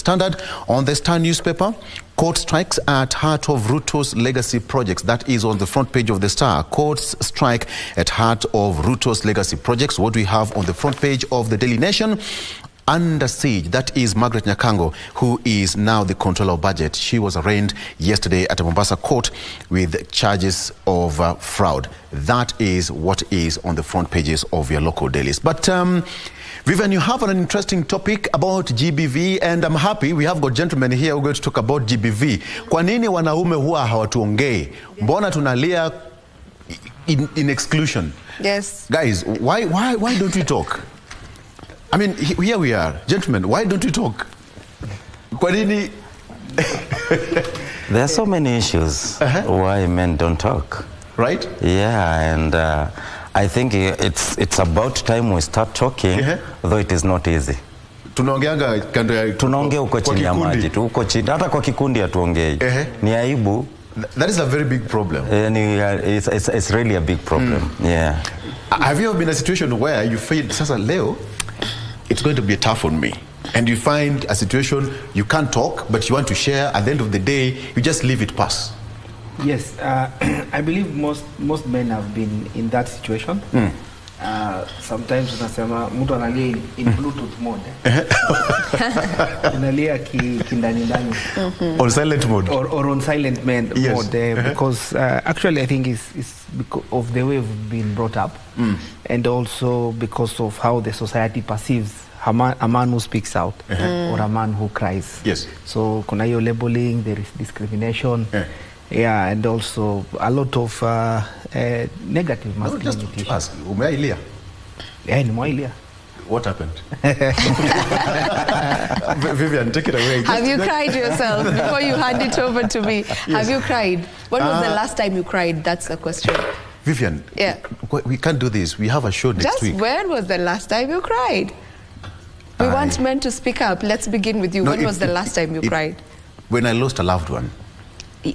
Standard. On the Star newspaper, court strikes at heart of Ruto's legacy projects. That is on the front page of the Star. Courts strike at heart of Ruto's legacy projects. What do we have on the front page of the Daily Nation? Under siege. That is Margaret Nyakango, who is now the controller of budget. She was arraigned yesterday at a Mombasa court with charges of fraud. That is what is on the front pages of your local dailies. But Vivian, you have an interesting topic about GBV, and I'm happy we have got gentlemen here who are going to talk about GBV. Kwa nini wanaume huwa hawatuongei? Mbona tunalia in exclusion? Yes. Guys, why don't we talk? I mean, here we are. Gentlemen, why don't we talk? Kwa nini? There are so many issues why men don't talk. Right? Yeah, and I think it's about time we start talking, though it is not easy. Tunaongea uko chini ya maji tu, uko chini, hata kwa kikundi hatuongei. Ni aibu. That is a very big problem. It's really a big problem. Yeah. Have you ever been in a situation where you feel, Sasa Leo, it's going to be tough on me, and you find a situation you can't talk, but you want to share, at the end of the day, you just leave it pass? Yes, I believe most men have been in that situation. Sometimes unasema mtu analia in Bluetooth mode. Analia kindani ndani. On silent mode. Or on silent mode. Because actually I think it's because of the way we've been brought up, and also because of how the society perceives a man who speaks out or a man who cries. Yes. So kuna hiyo labeling, there is discrimination. Yeah, and also a lot of negative masculinity. Just ask, umeilia? Yeah, nimeilia. What happened? Vivian, take it away. Have you cried yourself before you hand it over to me? Yes. Have you cried? When was the last time you cried? That's the question. Vivian, we can't do this. We have a show next week. Just when was the last time you cried? We want men to speak up. Let's begin with you. When was the last time you cried? When I lost a loved one.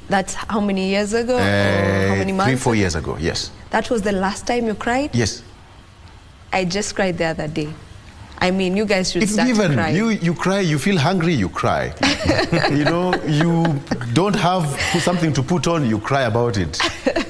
That's how many years ago? Or how many months? 3-4 years ago, yes. That was the last time you cried? Yes. I just cried the other day. I mean, you guys should start to cry. You cry, you feel hungry, you cry. You know, you don't have something to put on, you cry about it.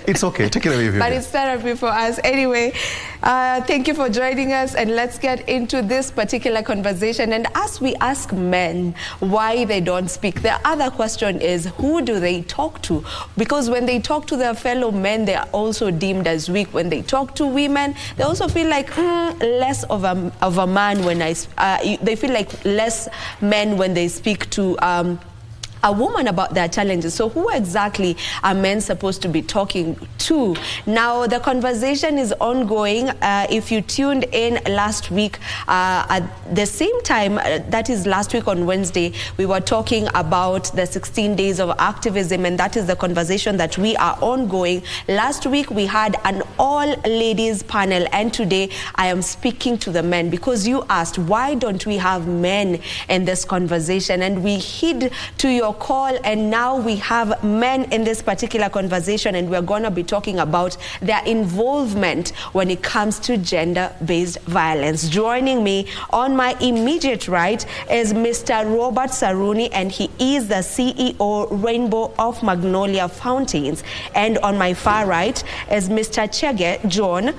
It's okay, take it away. Vivian. But it's therapy for us. Anyway, thank you for joining us, and let's get into this particular conversation. And as we ask men why they don't speak, the other question is, who do they talk to? Because when they talk to their fellow men, they are also deemed as weak. When they talk to women, they also feel like less of a man when they feel like less men when they speak to a woman about their challenges. So who exactly are men supposed to be talking to? Now, the conversation is ongoing. If you tuned in last week, at the same time, that is last week on Wednesday, we were talking about the 16 days of activism, and that is the conversation that we are ongoing. Last week, we had an all-ladies panel, and today I am speaking to the men because you asked, why don't we have men in this conversation? And we heed to your call, and now we have men in this particular conversation, and we're going to be talking about their involvement when it comes to gender-based violence. Joining me on my immediate right is Mr. Robert Saruni, and he is the CEO Rainbow of Magnolia Fountains. And on my far right is Mr. Chege John,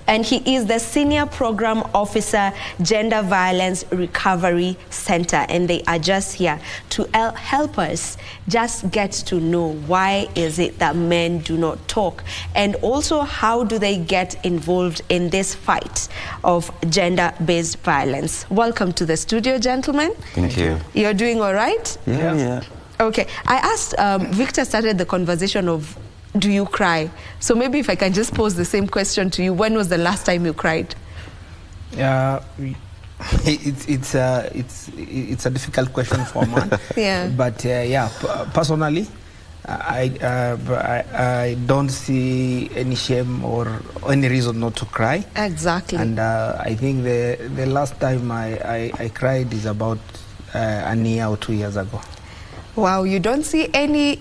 and he is the Senior Program Officer, Gender Violence Recovery Center. And they are just here to help us just get to know why is it that men do not talk, and also how do they get involved in this fight of gender-based violence. Welcome to the studio, gentlemen. Thank you. You're doing all right? Yeah. Okay. I asked, Victor started the conversation of, do you cry? So maybe if I can just pose the same question to you, when was the last time you cried? It's a difficult question for a man. Yeah. But personally, I don't see any shame or any reason not to cry. Exactly. And I think the last time I cried is about a year or 2 years ago. Wow, you don't see any,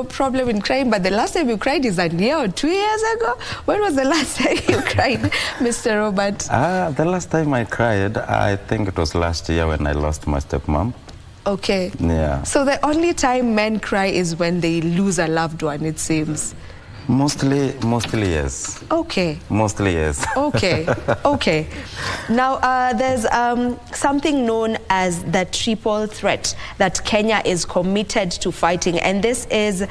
problem in crying, but the last time you cried is a year or 2 years ago? When was the last time you cried, Mr. Robert? The last time I cried, I think it was last year when I lost my stepmom. Okay. Yeah. So the only time men cry is when they lose a loved one, it seems. Mostly yes. Okay. Mostly yes. Okay. Okay. Now, there's something known as the triple threat that Kenya is committed to fighting, and this is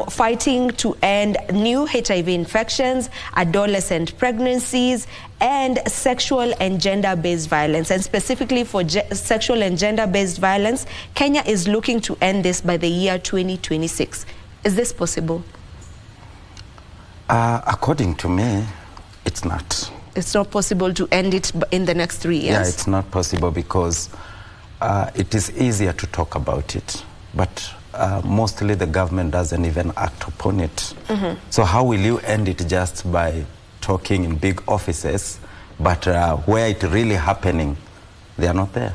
fighting to end new HIV infections, adolescent pregnancies, and sexual and gender-based violence. And specifically for sexual and gender-based violence, Kenya is looking to end this by the year 2026. Is this possible? According to me, it's not. It's not possible to end it in the next 3 years? Yeah, it's not possible because it is easier to talk about it, but mostly the government doesn't even act upon it. So how will you end it just by talking in big offices, but where it really happening, they are not there.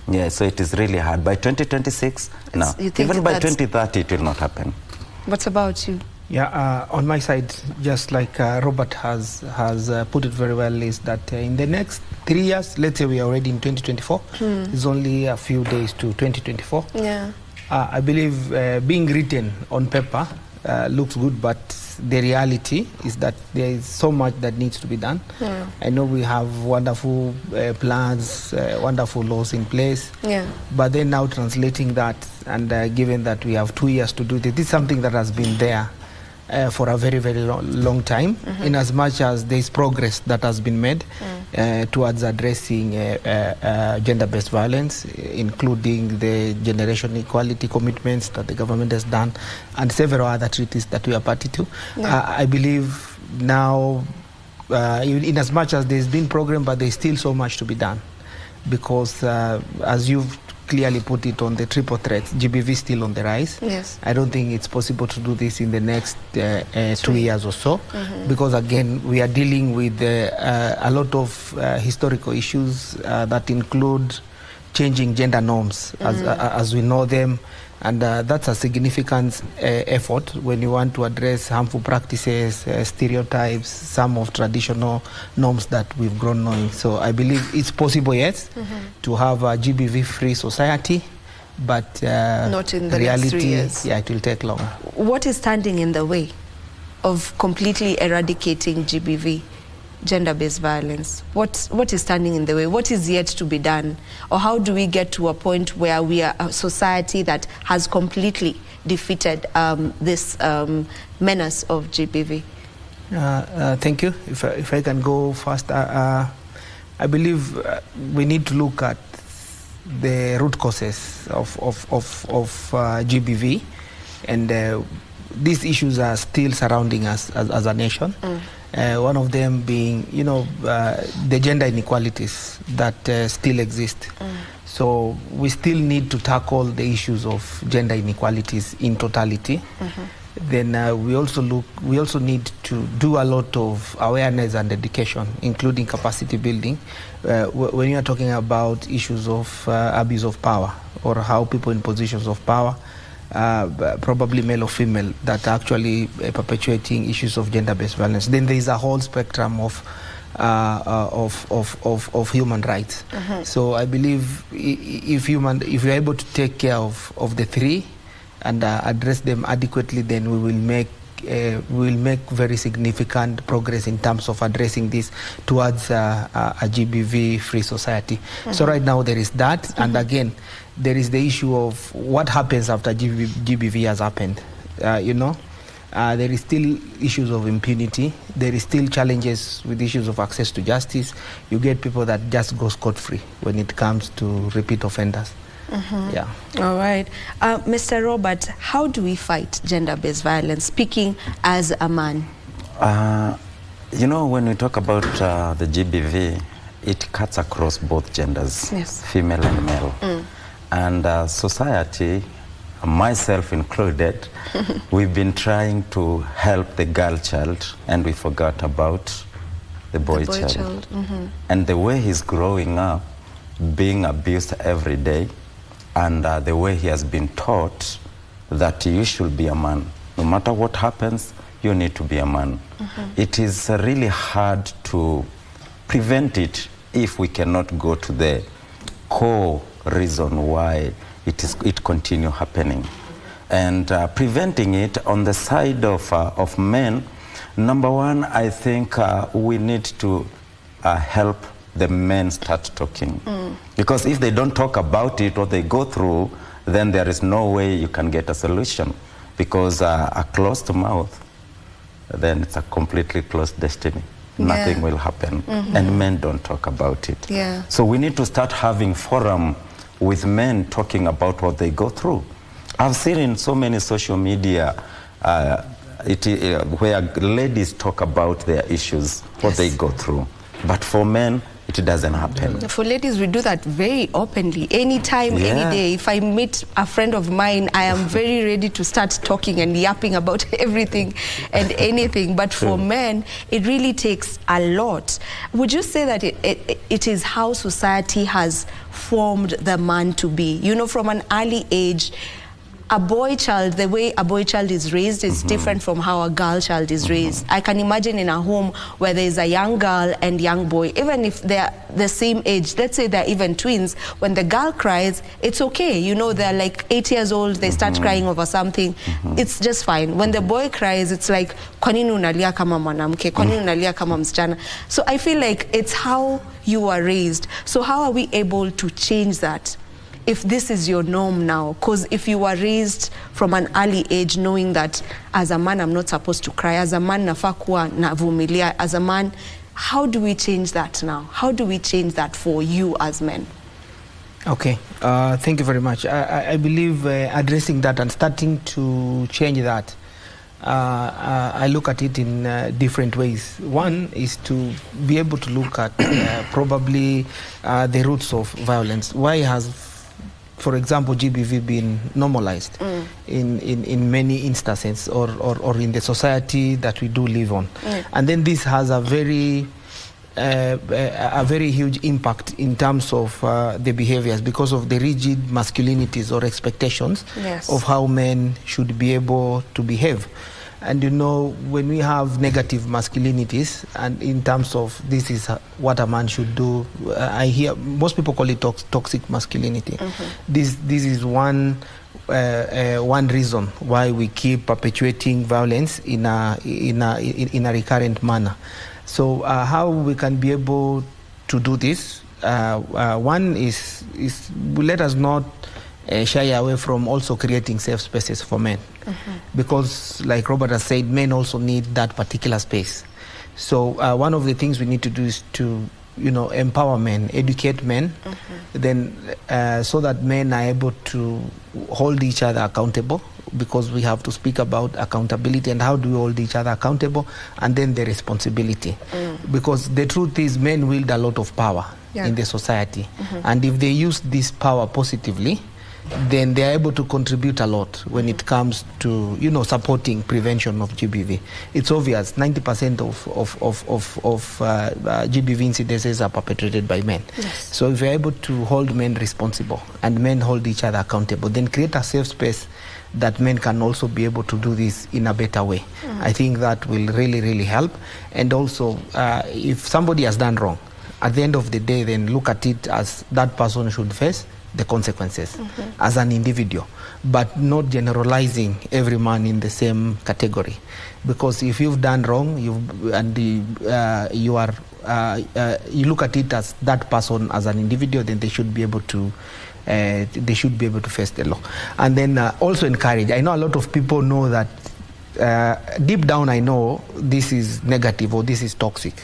Yeah, so it is really hard. By 2026, no. Even by 2030, it will not happen. What about you? Yeah, on my side, just like Robert has put it very well, is that in the next 3 years, let's say we are already in 2024, it's only a few days to 2024. Yeah. I believe being written on paper looks good, but the reality is that there is so much that needs to be done. I know we have wonderful plans, wonderful laws in place, but then now translating that and given that we have 2 years to do this is something that has been there for a very, very long time, in as much as there is progress that has been made towards addressing gender-based violence, including the generation equality commitments that the government has done, and several other treaties that we are party to. I believe now, in as much as there's been progress, but there's still so much to be done, because as you've clearly put it on the triple threats, GBV is still on the rise. Yes. I don't think it's possible to do this in the next 2 years or so, because again, we are dealing with a lot of historical issues that include changing gender norms as we know them, and that's a significant effort when you want to address harmful practices, stereotypes, some of traditional norms that we've grown knowing. So I believe it's possible, yes, to have a GBV-free society, but not in the reality, next 3 years. Yeah, it will take long. What is standing in the way of completely eradicating GBV, gender-based violence? What is standing in the way? What is yet to be done? Or how do we get to a point where we are a society that has completely defeated this menace of GBV? Thank you. If I can go first, I believe we need to look at the root causes of GBV, and these issues are still surrounding us as a nation. One of them being, the gender inequalities that still exist. So we still need to tackle the issues of gender inequalities in totality. Then we also need to do a lot of awareness and education, including capacity building. When you are talking about issues of abuse of power, or how people in positions of power, probably male or female, that are actually perpetuating issues of gender-based violence. Then there is a whole spectrum of human rights. So I believe if you're able to take care of the three and address them adequately, then we will make very significant progress in terms of addressing this towards a GBV-free society. So right now there is that, and again, there is the issue of what happens after GBV has happened. There is still issues of impunity. There is still challenges with issues of access to justice. You get people that just go scot-free when it comes to repeat offenders. Yeah. All right. Mr. Robert, how do we fight gender-based violence, speaking as a man? When we talk about the GBV, it cuts across both genders, yes, female and male. And society, myself included, we've been trying to help the girl child, and we forgot about the boy child. And the way he's growing up, being abused every day, and the way he has been taught that you should be a man. No matter what happens, you need to be a man. It is really hard to prevent it if we cannot go to the core reason why it continue happening. And preventing it on the side of men, number one, I think we need to help the men start talking. Because if they don't talk about it, what they go through, then there is no way you can get a solution. Because a closed mouth, then it's a completely closed destiny. Nothing will happen. And men don't talk about it. So we need to start having forum with men talking about what they go through. I've seen in so many social media where ladies talk about their issues, what they go through. But for men, it doesn't happen. For ladies, we do that very openly. Anytime, any day. If I meet a friend of mine, I am very ready to start talking and yapping about everything and anything. But for men, it really takes a lot. Would you say that it is how society has formed the man to be? You know, from an early age, a boy child, the way a boy child is raised is different from how a girl child is raised. I can imagine in a home where there is a young girl and young boy, even if they're the same age, let's say they're even twins, when the girl cries, it's okay. You know, they're like 8 years old, they start crying over something. It's just fine. When the boy cries, it's like, kwa nini unalia kama mwanamke? Kwa nini unalia kama msichana? So I feel like it's how you are raised. So how are we able to change that? If this is your norm now, because if you were raised from an early age knowing that as a man I'm not supposed to cry, as a man nafaa kuwa navumilia, as a man, how do we change that now? How do we change that for you as men? Okay, thank you very much. I believe addressing that and starting to change that, I look at it in different ways. One is to be able to look at probably the roots of violence. Why has, for example, GBV been normalized in many instances or in the society that we do live on? And then this has a very huge impact in terms of the behaviors because of the rigid masculinities or expectations of how men should be able to behave. And you know, when we have negative masculinities, and in terms of this is what a man should do, I hear most people call it toxic masculinity. This is one reason why we keep perpetuating violence in a recurrent manner. So how we can be able to do this? One is let us not shy away from also creating safe spaces for men. Because like Robert has said, men also need that particular space. So one of the things we need to do is to, you know, empower men, educate men, then so that men are able to hold each other accountable, because we have to speak about accountability and how do we hold each other accountable, and then the responsibility. Because the truth is, men wield a lot of power in the society. And if they use this power positively, then they are able to contribute a lot when it comes to, you know, supporting prevention of GBV. It's obvious 90% of GBV incidences are perpetrated by men. So if you're able to hold men responsible and men hold each other accountable, then create a safe space that men can also be able to do this in a better way. I think that will really, really help. And also, if somebody has done wrong, at the end of the day, then look at it as that person should face the consequences as an individual, but not generalizing every man in the same category. Because if you've done wrong, you look at it as that person as an individual, then they should be able to face the law. And then also encourage. I know a lot of people know that deep down I know this is negative or this is toxic.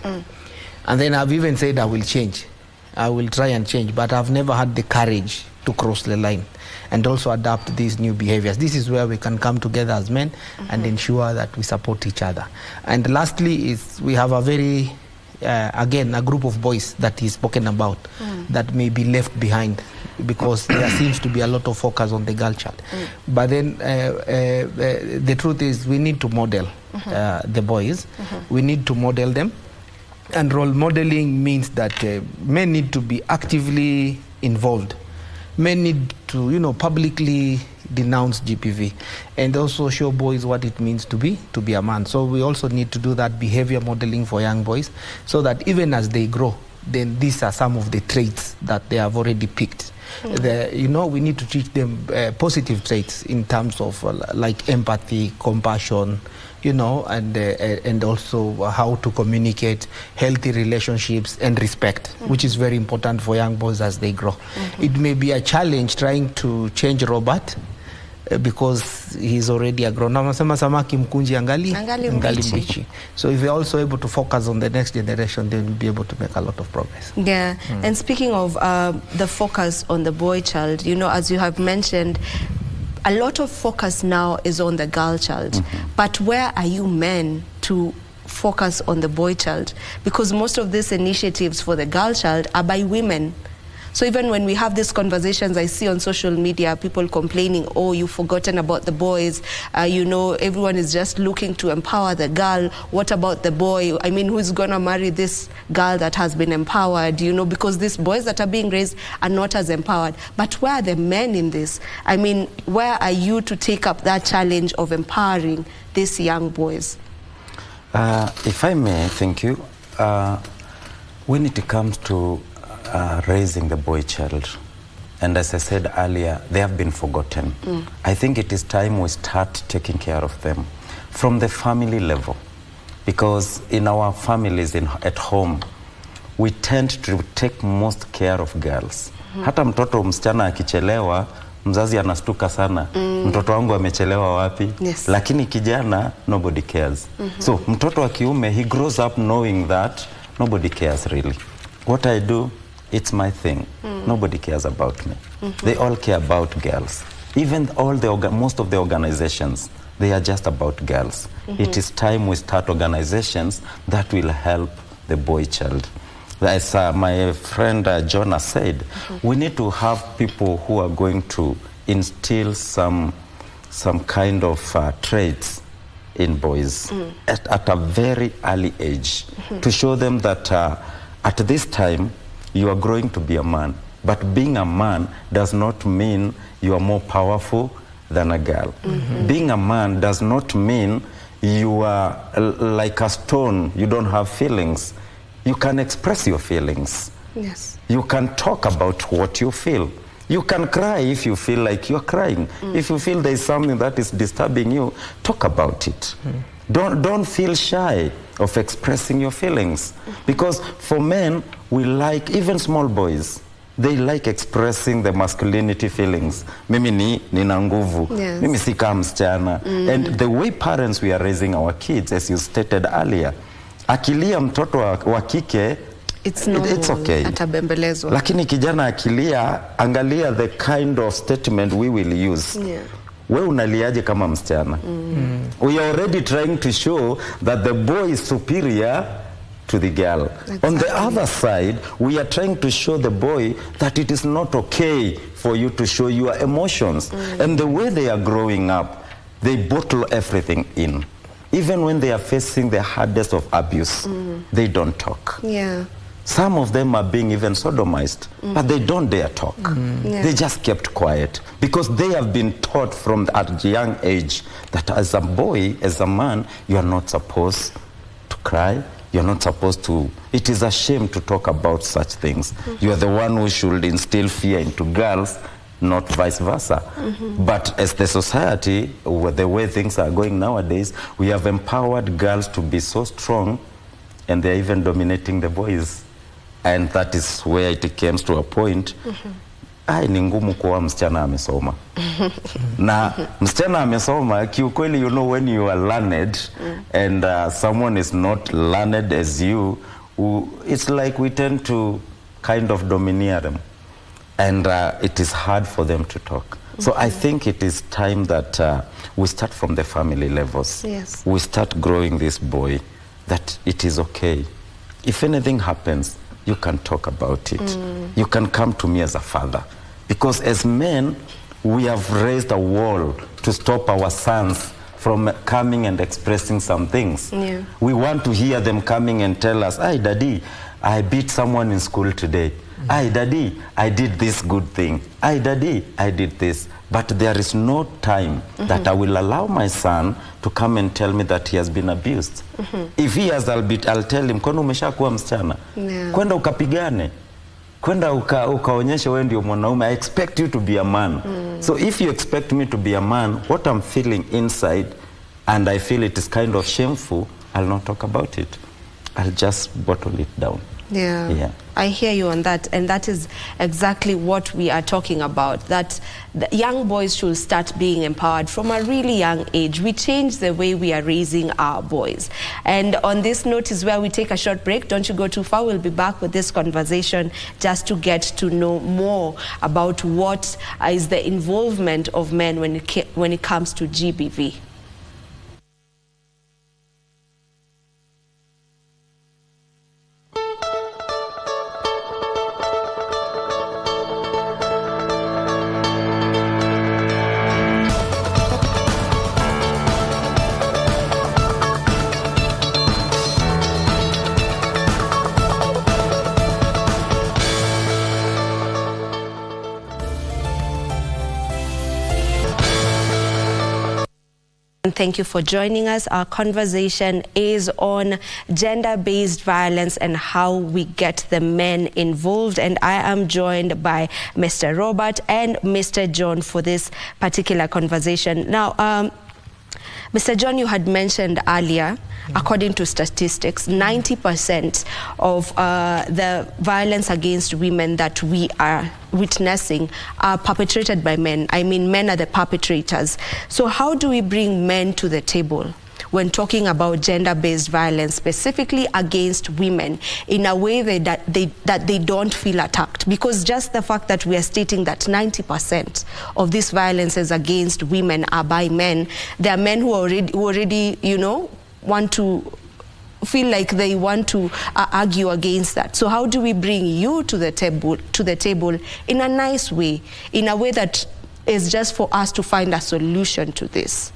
And then I've even said I will change. I will try and change, but I've never had the courage to cross the line and also adapt these new behaviors. This is where we can come together as men and ensure that we support each other. And lastly is we have a very, again, a group of boys that is spoken about that may be left behind because there seems to be a lot of focus on the girl child. But then the truth is we need to model the boys. We need to model them. And role modeling means that men need to be actively involved. Men need to, you know, publicly denounce GBV and also show boys what it means to be a man. So we also need to do that behavior modeling for young boys so that even as they grow, then these are some of the traits that they have already picked. You know, we need to teach them positive traits in terms of like empathy, compassion, you know, and also how to communicate, healthy relationships and respect, which is very important for young boys as they grow. It may be a challenge trying to change Robert because he's already a grown up. Samaki mkunji angali mbichi. So if we're also able to focus on the next generation, then we'll be able to make a lot of progress. Yeah, and speaking of the focus on the boy child, you know, as you have mentioned, a lot of focus now is on the girl child. But where are you men to focus on the boy child? Because most of these initiatives for the girl child are by women. So even when we have these conversations, I see on social media people complaining, oh, you've forgotten about the boys. You know, everyone is just looking to empower the girl. What about the boy? I mean, who's going to marry this girl that has been empowered? You know, because these boys that are being raised are not as empowered. But where are the men in this? I mean, where are you to take up that challenge of empowering these young boys? If I may, thank you. When it comes to raising the boy child, and as I said earlier, they have been forgotten. I think it is time we start taking care of them from the family level, because in our families at home we tend to take most care of girls. Hata mtoto msichana akichelewa mzazi anastuka sana, mtoto wangu amechelewa wapi? Lakini kijana, nobody cares. So mtoto wa kiume, he grows up knowing that nobody cares really. What I do, it's my thing. Nobody cares about me. They all care about girls. Even most of the organizations, they are just about girls. It is time we start organizations that will help the boy child. As my friend Jonah said, we need to have people who are going to instill some kind of traits in boys at a very early age, to show them that at this time, you are growing to be a man. But being a man does not mean you are more powerful than a girl. Being a man does not mean you are like a stone, you don't have feelings. You can express your feelings. Yes. You can talk about what you feel. You can cry if you feel like you're crying. If you feel there is something that is disturbing you, talk about it. Don't feel shy of expressing your feelings. Because for men, we like, even small boys, they like expressing the masculinity feelings. Mimi nina nguvu. Mimi si kama msichana. And the way parents we are raising our kids, as you stated earlier, akilia mtoto wa kike, it's okay. Atabembelezwa. Lakini kijana akilia, angalia the kind of statement we will use. We unaliaje kama msichana? We are already trying to show that the boy is superior to the girl. Exactly. On the other side, we are trying to show the boy that it is not okay for you to show your emotions. And the way they are growing up, they bottle everything in. Even when they are facing the hardest of abuse, they don't talk. Some of them are being even sodomized, but they don't dare talk. They just kept quiet because they have been taught from at a young age that as a boy, as a man, you are not supposed to cry. You're not supposed to. It is a shame to talk about such things. You are the one who should instill fear into girls, not vice versa. But as the society, the way things are going nowadays, we have empowered girls to be so strong, and they're even dominating the boys. And that is where it comes to a point. Ni ngumu kuwa msichana amesoma. Na msichana amesoma, kiukweli, you know, when you are learned and someone is not learned as you, it's like we tend to kind of domineer them. And it is hard for them to talk. So I think it is time that we start from the family levels. We start growing this boy that it is okay. If anything happens, you can talk about it. You can come to me as a father. Because as men, we have raised a wall to stop our sons from coming and expressing some things. We want to hear them coming and tell us, "Hey, Daddy, I beat someone in school today. Hey, Daddy, I did this good thing. Hey, Daddy, I did this." But there is no time that I will allow my son to come and tell me that he has been abused. If he has, I'll tell him, "Kwani umeshakuwa msichana? Kwenda ukapigane." kwenda ukaonyesha wewe ndio mwanaume. I expect you to be a man. So if you expect me to be a man, what I'm feeling inside, and I feel it is kind of shameful, I'll not talk about it. I'll just bottle it down. Yeah, I hear you on that, and that is exactly what we are talking about, that the young boys should start being empowered from a really young age. We change the way we are raising our boys. And on this note is where we take a short break. Don't you go too far. We'll be back with this conversation just to get to know more about what is the involvement of men when it comes to GBV. Thank you for joining us. Our conversation is on gender-based violence and how we get the men involved. And I am joined by Mr. Robert and Mr. John for this particular conversation. Now, Mr. John, you had mentioned earlier, according to statistics, 90% of the violence against women that we are witnessing are perpetrated by men. I mean, men are the perpetrators. So how do we bring men to the table when talking about gender-based violence, specifically against women, in a way that they don't feel attacked? Because just the fact that we are stating that 90% of these violences against women are by men, there are men who already, you know, want to feel like they want to argue against that. So how do we bring you to the table in a nice way, in a way that is just for us to find a solution to this?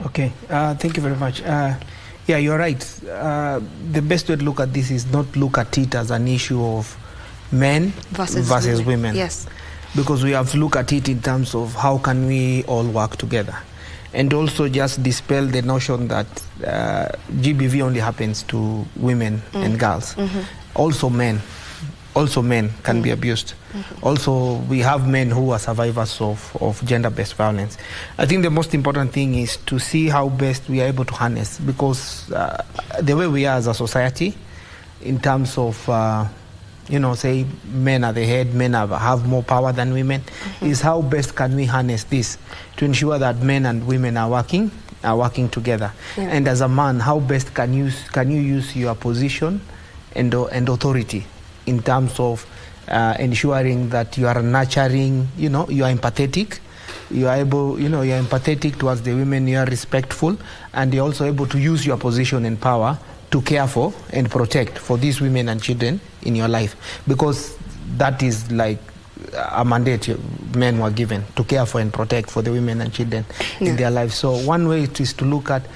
Okay, thank you very much. Yeah, you're right. The best way to look at this is not look at it as an issue of men versus women. Yes. Because we have to look at it in terms of how can we all work together. And also just dispel the notion that GBV only happens to women and girls. Also men can be abused. Also, we have men who are survivors of gender-based violence. I think the most important thing is to see how best we are able to harness, because the way we are as a society, in terms of you know, say men are the head, men have more power than women, is how best can we harness this to ensure that men and women are working together. Yeah. And as a man, how best can you use your position and authority in terms of ensuring that you are nurturing, you know, you are empathetic, you are able, you know, you are empathetic towards the women, you are respectful, and you're also able to use your position and power to care for and protect for these women and children in your life, because that is like a mandate men were given to care for and protect for the women and children in their lives. So one way is to look at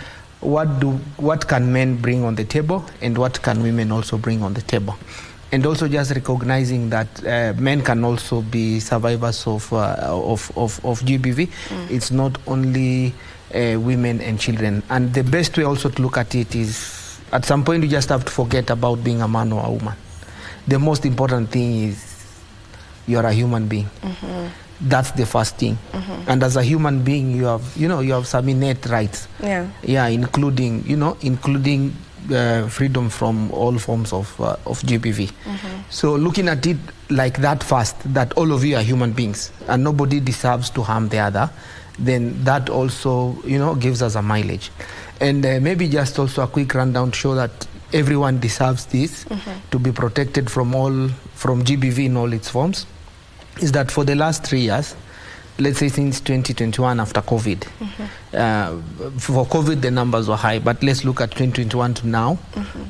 what can men bring on the table and what can women also bring on the table, and also just recognizing that men can also be survivors of GBV. It's not only women and children. And the best way also to look at it is, at some point you just have to forget about being a man or a woman. The most important thing is you're a human being. That's the first thing. And as a human being, you have some innate rights. Including freedom from all forms of GBV. So looking at it like that first, that all of you are human beings and nobody deserves to harm the other, then that also, you know, gives us a mileage. And maybe just also a quick rundown to show that everyone deserves this, to be protected from GBV in all its forms, is that for the last 3 years, let's say since 2021 after COVID, for COVID the numbers were high, but let's look at 2021 to now.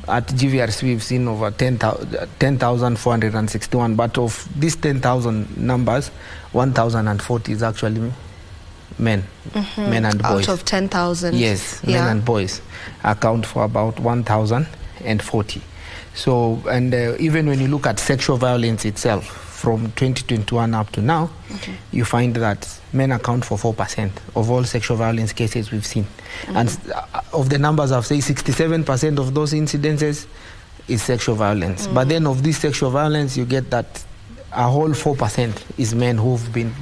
At GVRC we've seen over 10,461, but of these 10,000 numbers, 1,040 is actually men, men and boys. Out of 10,000? Yes, men and boys account for about 1,040. So, and even when you look at sexual violence itself, from 2021 up to now, you find that men account for 4% of all sexual violence cases we've seen. And of the numbers I've said, 67% of those incidences is sexual violence. But then of this sexual violence, you get that a whole 4% is men who've been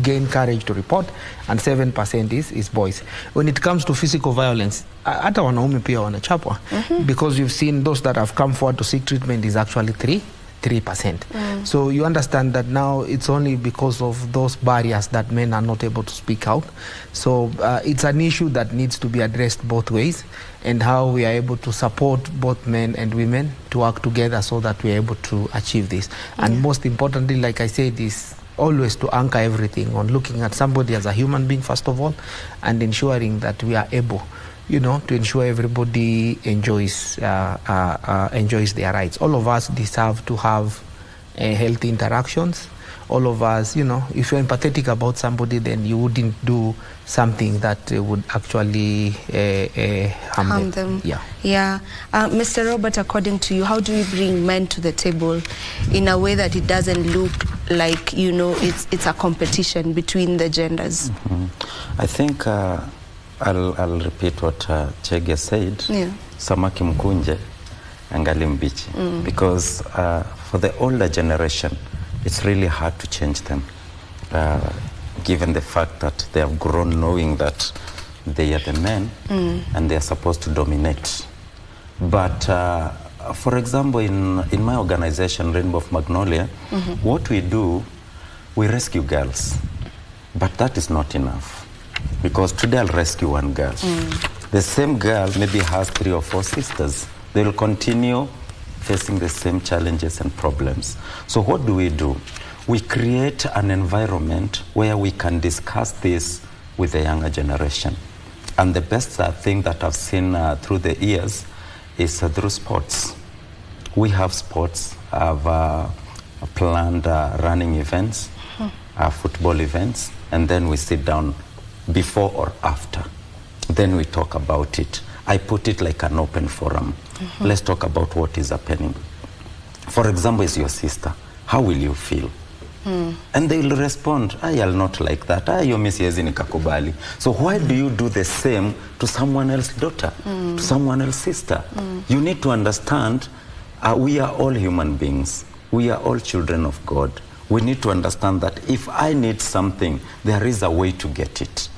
gained courage to report, and 7% is boys. When it comes to physical violence, hata wanaume pia wanachapwa, because you've seen those that have come forward to seek treatment is actually 3%. So you understand that now it's only because of those barriers that men are not able to speak out. So it's an issue that needs to be addressed both ways, and how we are able to support both men and women to work together so that we are able to achieve this. And most importantly, like I said, is always to anchor everything on looking at somebody as a human being first of all, and ensuring that we are able, you know, to ensure everybody enjoys their rights. All of us deserve to have healthy interactions. All of us, you know, if you're empathetic about somebody, then you wouldn't do something that would actually harm them. Yeah. Mr. Robert, according to you, how do we bring men to the table in a way that it doesn't look like, you know, it's a competition between the genders? I think I'll repeat what Chege said. Samaki mkunje, angali mbichi. Because for the older generation, it's really hard to change them, given the fact that they have grown knowing that they are the men and they are supposed to dominate. But for example, in my organization, Rainbow of Magnolia, what we do, we rescue girls. But that is not enough. Because today I'll rescue one girl. The same girl maybe has 3 or 4 sisters. They will continue facing the same challenges and problems. So what do? We create an environment where we can discuss this with the younger generation. And the best thing that I've seen through the years is through sports. We have sports. I've planned running events, football events, and then we sit down before or after. Then we talk about it. I put it like an open forum. Let's talk about what is happening. For example, is your sister. How will you feel? And they will respond, I'll not like that. So why do you do the same to someone else's daughter, to someone else's sister? You need to understand, we are all human beings. We are all children of God. We need to understand that if I need something, there is a way to get it.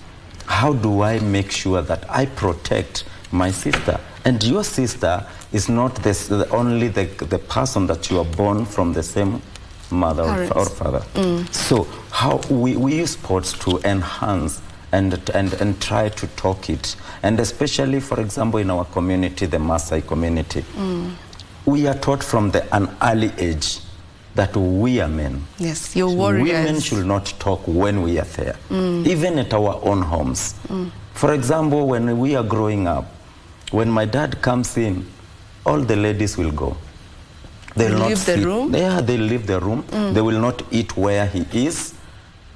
How do I make sure that I protect my sister? And your sister is not only the person that you are born from the same mother or father. So how we use sports to enhance and try to talk it. And especially, for example, in our community, the Maasai community, we are taught from an early age that we are men. Yes, you're warriors. Women should not talk when we are there, even at our own homes. For example, when we are growing up, when my dad comes in, all the ladies will go. They will leave the room? Yeah, they leave the room. They will not eat where he is.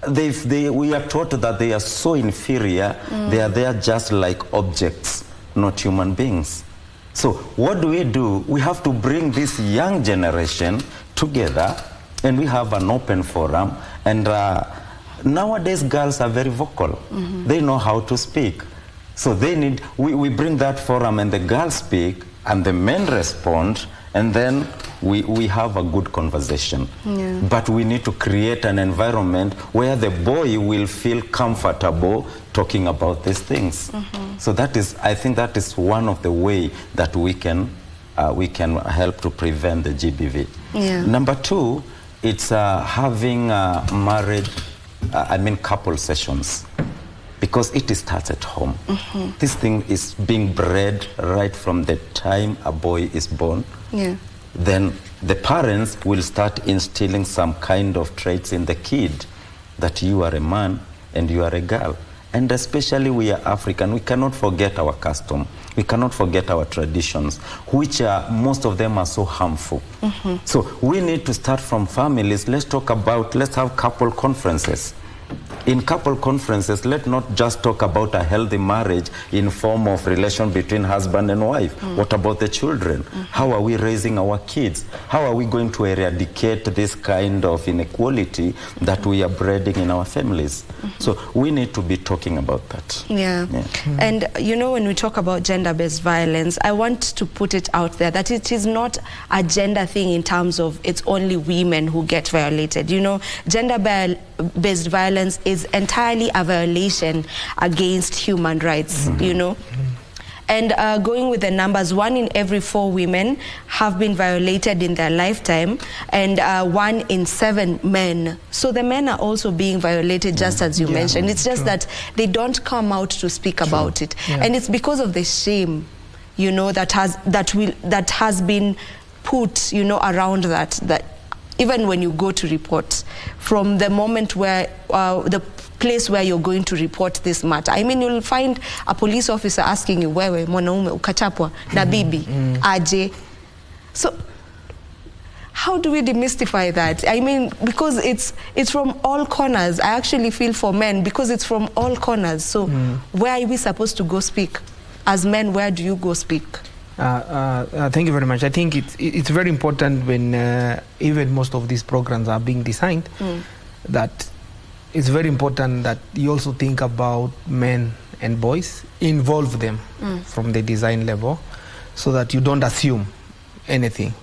We are taught that they are so inferior. They are there just like objects, not human beings. So what do? We have to bring this young generation together, and we have an open forum. And nowadays, girls are very vocal. They know how to speak. So we bring that forum, and the girls speak, and the men respond, and then we have a good conversation. But we need to create an environment where the boy will feel comfortable talking about these things. So I think that is one of the ways that we can help to prevent the GBV. Number 2, it's having couple sessions, because it starts at home. This thing is being bred right from the time a boy is born. Then the parents will start instilling some kind of traits in the kid, that you are a man and you are a girl. And especially we are African, we cannot forget our custom. We cannot forget our traditions, which most of them are so harmful. So we need to start from families. Let's have couple conferences. in couple conferences, let's not just talk about a healthy marriage in form of relation between husband and wife. What about the children? How are we raising our kids? How are we going to eradicate this kind of inequality that we are breeding in our families? So we need to be talking about that. Yeah. And you know, when we talk about gender-based violence, I want to put it out there that it is not a gender thing in terms of it's only women who get violated. You know, gender-based violence is entirely a violation against human rights, you know. And going with the numbers, 1 in every 4 women have been violated in their lifetime, and 1 in 7 men. So the men are also being violated, just as you mentioned. It's just that they don't come out to speak about it. And it's because of the shame, you know, that has been put, you know, around that even when you go to report, from the moment where the place where you're going to report this matter, I mean, you'll find a police officer asking you, wewe mwanaume ukachapwa na bibi aje. So how do we demystify that? I mean, because it's from all corners. I actually feel for men, because it's from all corners. So where are we supposed to go speak? As men, where do you go speak? Thank you very much. I think it's very important when even most of these programs are being designed, that it's very important that you also think about men and boys, involve them from the design level, so that you don't assume anything,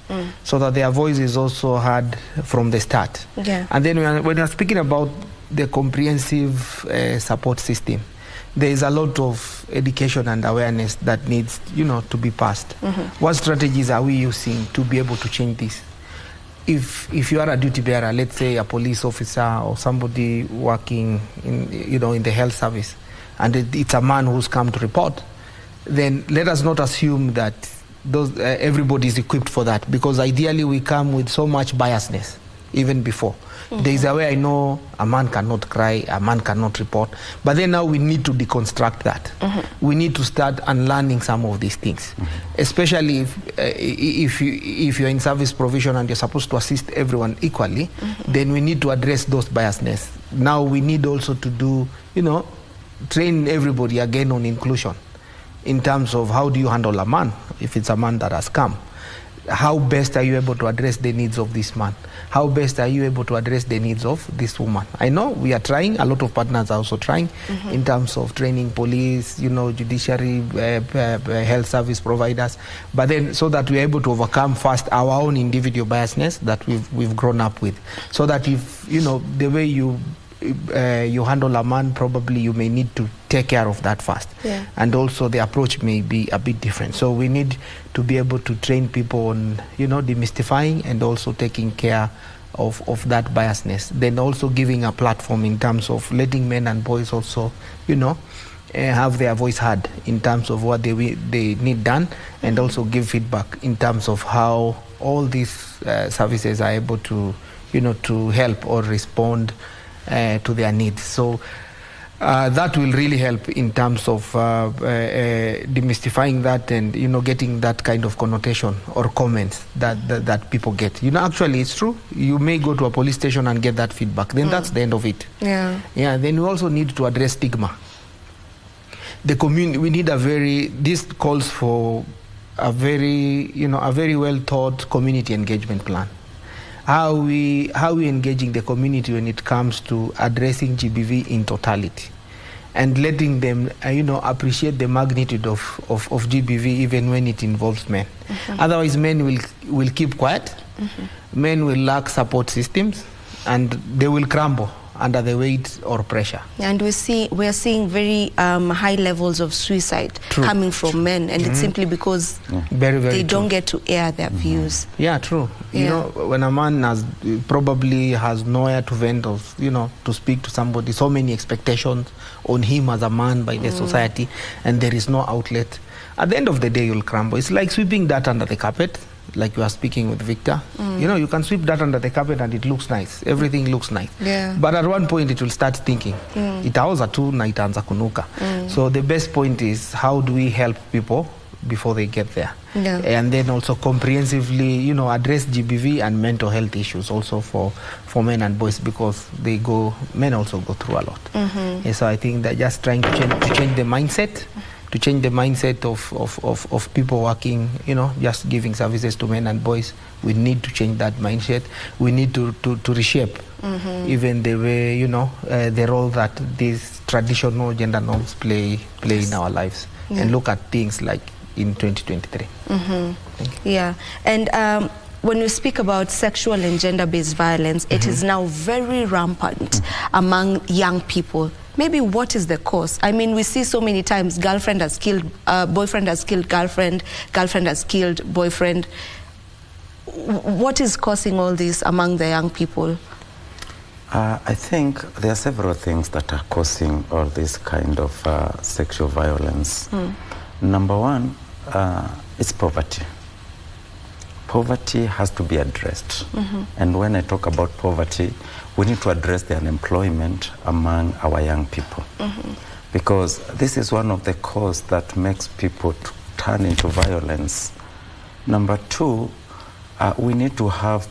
so that their voice is also heard from the start. And then when you're speaking about the comprehensive support system, there is a lot of education and awareness that needs, you know, to be passed. What strategies are we using to be able to change this? If you are a duty bearer, let's say a police officer or somebody working in, you know, in the health service, and it's a man who's come to report, then let us not assume that everybody is equipped for that, because ideally we come with so much biasness even before. There is a way I know a man cannot cry, a man cannot report, but then now we need to deconstruct that. We need to start unlearning some of these things, especially if you're in service provision and you're supposed to assist everyone equally, then we need to address those biasness. Now we need also to do, you know, train everybody again on inclusion, in terms of how do you handle a man if it's a man that has come. How best are you able to address the needs of this man? How best are you able to address the needs of this woman? I know we are trying, a lot of partners are also trying, in terms of training police, you know, judiciary, health service providers, but then so that we're able to overcome first our own individual biasness that we've grown up with, so that if, you know, the way you handle a man, probably you may need to take care of that first. And also the approach may be a bit different. So we need to be able to train people on, you know, demystifying and also taking care of that biasness. Then also giving a platform in terms of letting men and boys also, you know, have their voice heard in terms of what they need done, and also give feedback in terms of how all these services are able to, you know, to help or respond to their needs. So that will really help in terms of demystifying that, and, you know, getting that kind of connotation or comments that people get. You know, actually it's true. You may go to a police station and get that feedback. Then that's the end of it. Then we also need to address stigma. The community, we need this calls for a very, you know, a very well thought community engagement plan. How we engaging the community when it comes to addressing GBV in totality, and letting them, you know, appreciate the magnitude of GBV even when it involves men. Otherwise, men will keep quiet. Men will lack support systems, and they will crumble under the weight or pressure. And we are seeing very high levels of suicide coming from men, and it's simply because they don't get to air their views. True. You know, when a man probably has nowhere to vent, or, you know, to speak to somebody, so many expectations on him as a man by the society, and there is no outlet, at the end of the day you'll crumble. It's like sweeping that under the carpet. Like you are speaking with Victor, you know, you can sweep that under the carpet and it looks nice. Everything looks nice. But at one point it will start thinking. Itaoza tu na itaanza kunuka. So the best point is, how do we help people before they get there. Yeah. And then also comprehensively, you know, address GBV and mental health issues also for men and boys, because men also go through a lot. And so I think that just trying to change the mindset, of people working, you know, just giving services to men and boys. We need to change that mindset. We need to reshape even the way, you know, the role that these traditional gender norms play in our lives, and look at things like in 2023. Yeah, and when we speak about sexual and gender-based violence, it is now very rampant among young people. Maybe what is the cause? I mean, we see so many times girlfriend has killed, boyfriend has killed girlfriend, girlfriend has killed boyfriend. What is causing all this among the young people? I think there are several things that are causing all this kind of sexual violence. Number one, it's poverty. Poverty has to be addressed. And when I talk about poverty, we need to address the unemployment among our young people. Because this is one of the causes that makes people turn into violence. Number two, we need to have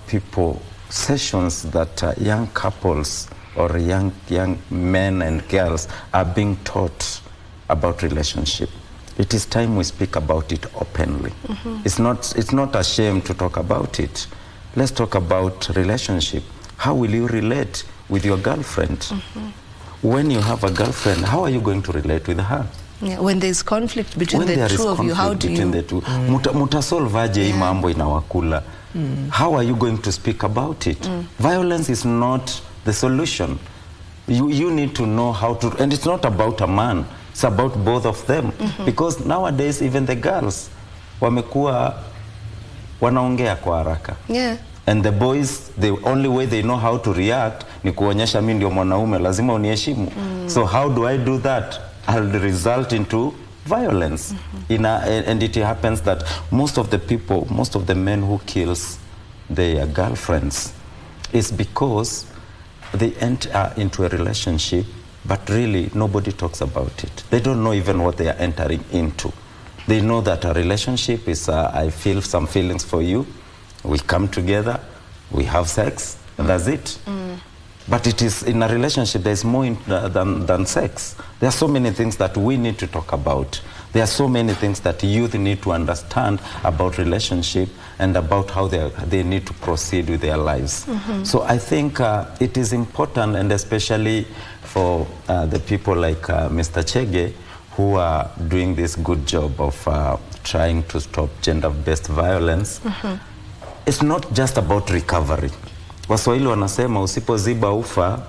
sessions that young couples or young men and girls are being taught about relationship. It is time we speak about it openly. It's not a shame to talk about it. Let's talk about relationship. How will you relate with your girlfriend? When you have a girlfriend, how are you going to relate with her? Yeah, when there's conflict between the two of you, how do you? Mutasolvaje hii mambo inawakula. How are you going to speak about it? Violence is not the solution. You need to know how to, and it's not about a man. It's about both of them. Because nowadays, even the girls, wamekuwa wanaongea kwa haraka. Yeah. And the boys, the only way they know how to react ni kuonyesha mimi ndio mwanaume, lazima uniheshimu. So how do I do that? I'll result into violence. And it happens that most of the men who kills their girlfriends is because they enter into a relationship, but really nobody talks about it. They don't know even what they are entering into. They know that a relationship is, I feel some feelings for you, we come together, we have sex, and that's it. But it is, in a relationship, there's more than sex. There are so many things that we need to talk about. There are so many things that youth need to understand about relationship and about how they need to proceed with their lives. So I think it is important, and especially for the people like Mr. Chege, who are doing this good job of trying to stop gender-based violence. It's not just about recovery. Waswahili wanasema usipoziba ufa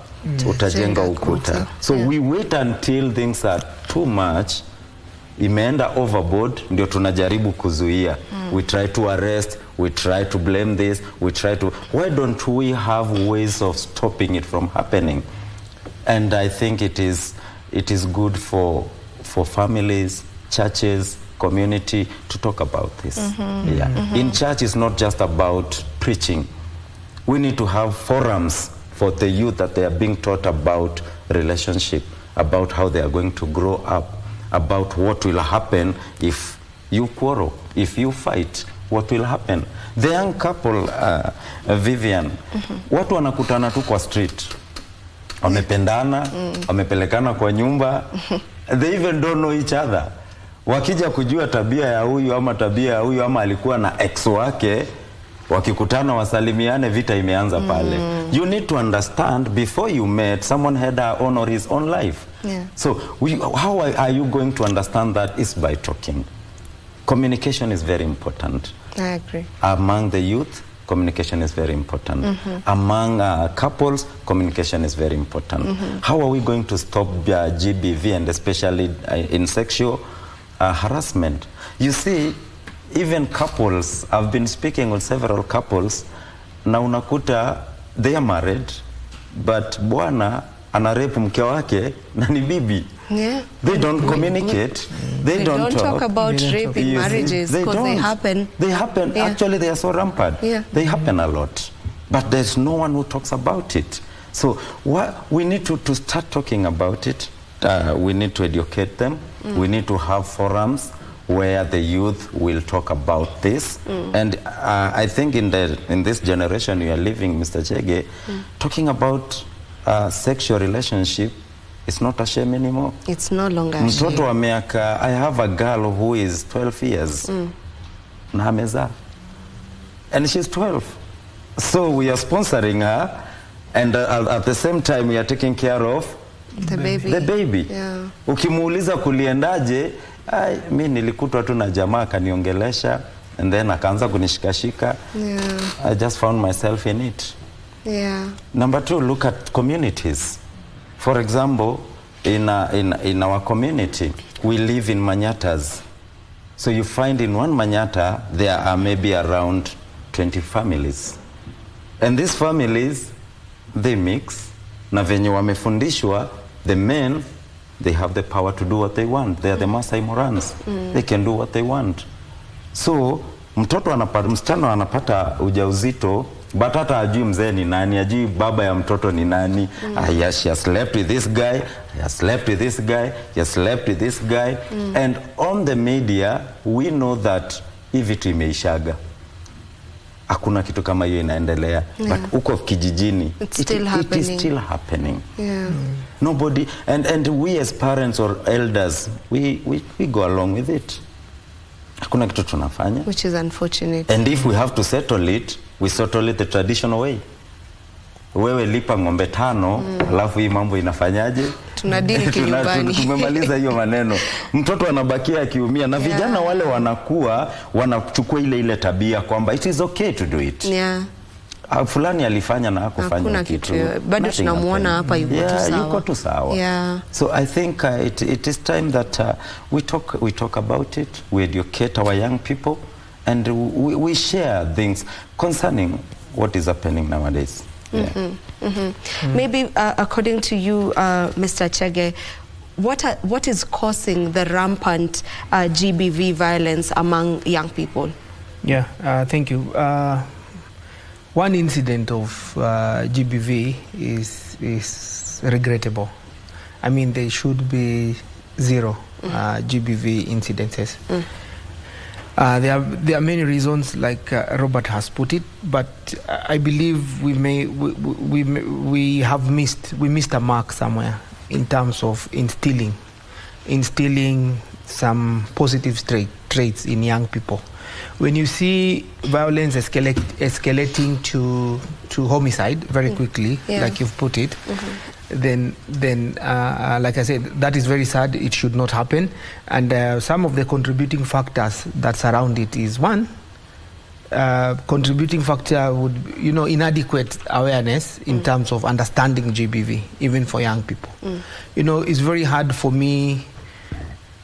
utajenga ukuta. So we wait until things are too much, imeenda overboard, ndio tunajaribu kuzuia. We try to arrest, we try to blame this, we try to... Why don't we have ways of stopping it from happening? And I think it is good for families, churches, community to talk about this. In church, it's not just about preaching. We need to have forums for the youth that they are being taught about relationship, about how they are going to grow up, about what will happen if you quarrel, if you fight, what will happen. The young couple, Vivian, watu wanakutana tu kwa street. Wamependana, wamepelekana kwa nyumba. They even don't know each other. Wakija kujua tabia ya huyu ama tabia ya huyu ama alikuwa na ex wake, wakikutana wasalimiane, vita imeanza pale. You need to understand, before you met, someone had her own or his own life. So how are you going to understand that? Is by talking. Communication is very important. I agree. Among the youth, communication is very important. Among couples, communication is very important. How are we going to stop GBV, and especially in sexual harassment? You see, even couples, I've been speaking with several couples, na unakuta they are married, but bwana anarepu mke wake na ni bibi. They don't communicate. They don't talk about rape in marriages, because they happen. They happen. Actually, they are so rampant. They happen a lot. But there's no one who talks about it. So we need to start talking about it. We need to educate them. We need to have forums where the youth will talk about this. And I think in this generation you are living, Mr. Chege, talking about sexual relationship is not a shame anymore. It's no longer a shame. Mtoto wa miaka, I have a girl who is 12 years. Na amezaa. And she's 12. So we are sponsoring her, and at the same time we are taking care of the baby. The baby. Yeah. Ukimuuliza kuliendaje, mi nilikutwa tu na jamaa kaniongelesha, and then akaanza kunishikashika. Yeah. I just found myself in it. Yeah. Number two, look at communities. For example, in our community, we live in manyatas. So you find in one manyata, there are maybe around 20 families. And these families, they mix. Na venye wamefundishwa, the men, they have the power to do what they want. They are the Masai Morans. They can do what they want. So, msichana anapata ujauzito, but hata ajui mzee ni nani, ajui baba ya mtoto ni nani. Yes, she has slept with this guy, he has slept with this guy, he has slept with this guy. And on the media, we know that hivi tu imeishaga. Hakuna kitu kama hiyo inaendelea. But uko kijijini, it is still happening. Yeah. Nobody, and we as parents or elders, we go along with it. Hakuna kitu tunafanya. Which is unfortunate. And if we have to settle it, we settle it the traditional way. Wewe lipa ng'ombe 5, alafu hii mambo inafanyaje? Tunadili kinyumbani. Tumemaliza hiyo maneno. Mtoto anabakia akiumia na vijana wale wanachukua ile tabia kwamba it is okay to do it. Yeah. Fulani alifanya na hakufanya kitu. Bado tunamuona hapa yuko tu sawa. Yeah. So I think it is time that we talk about it, we educate our young people, and we share things concerning what is happening nowadays. Yeah. Maybe according to you, Mr. Chege, what is causing the rampant GBV violence among young people? Yeah, thank you. One incident of GBV is regrettable. I mean, there should be 0 GBV incidences. There are many reasons, like Robert has put it, but I believe we missed a mark somewhere in terms of instilling some positive traits in young people. When you see violence escalating to homicide very quickly, like you've put it, then like I said, that is very sad. It should not happen. And some of the contributing factors that surround it is, one, contributing factor would, inadequate awareness in terms of understanding GBV, even for young people. It's very hard for me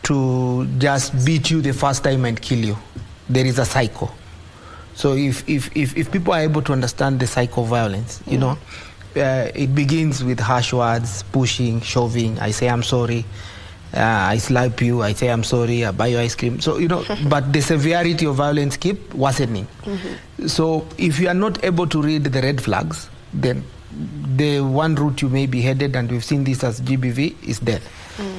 to just beat you the first time and kill you. There is a cycle. So if people are able to understand the cycle of violence, it begins with harsh words, pushing, shoving. I say I'm sorry. I slap you. I say I'm sorry. I buy you ice cream. So but the severity of violence keep worsening. So if you are not able to read the red flags, then the one route you may be headed, and we've seen this as GBV, is death.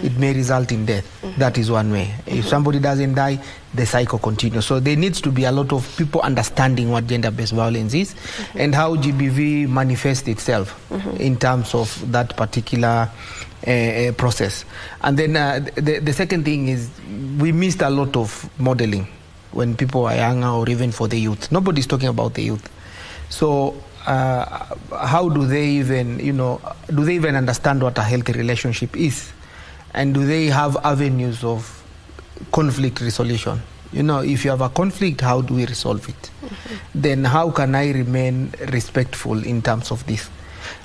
It may result in death. That is one way. If somebody doesn't die, the cycle continues. So there needs to be a lot of people understanding what gender-based violence is and how GBV manifests itself in terms of that particular process. And then the second thing is, we missed a lot of modeling when people are younger, or even for the youth. Nobody's talking about the youth. So how do they even understand what a healthy relationship is? And do they have avenues of conflict resolution? If you have a conflict, how do we resolve it? Then how can I remain respectful in terms of this?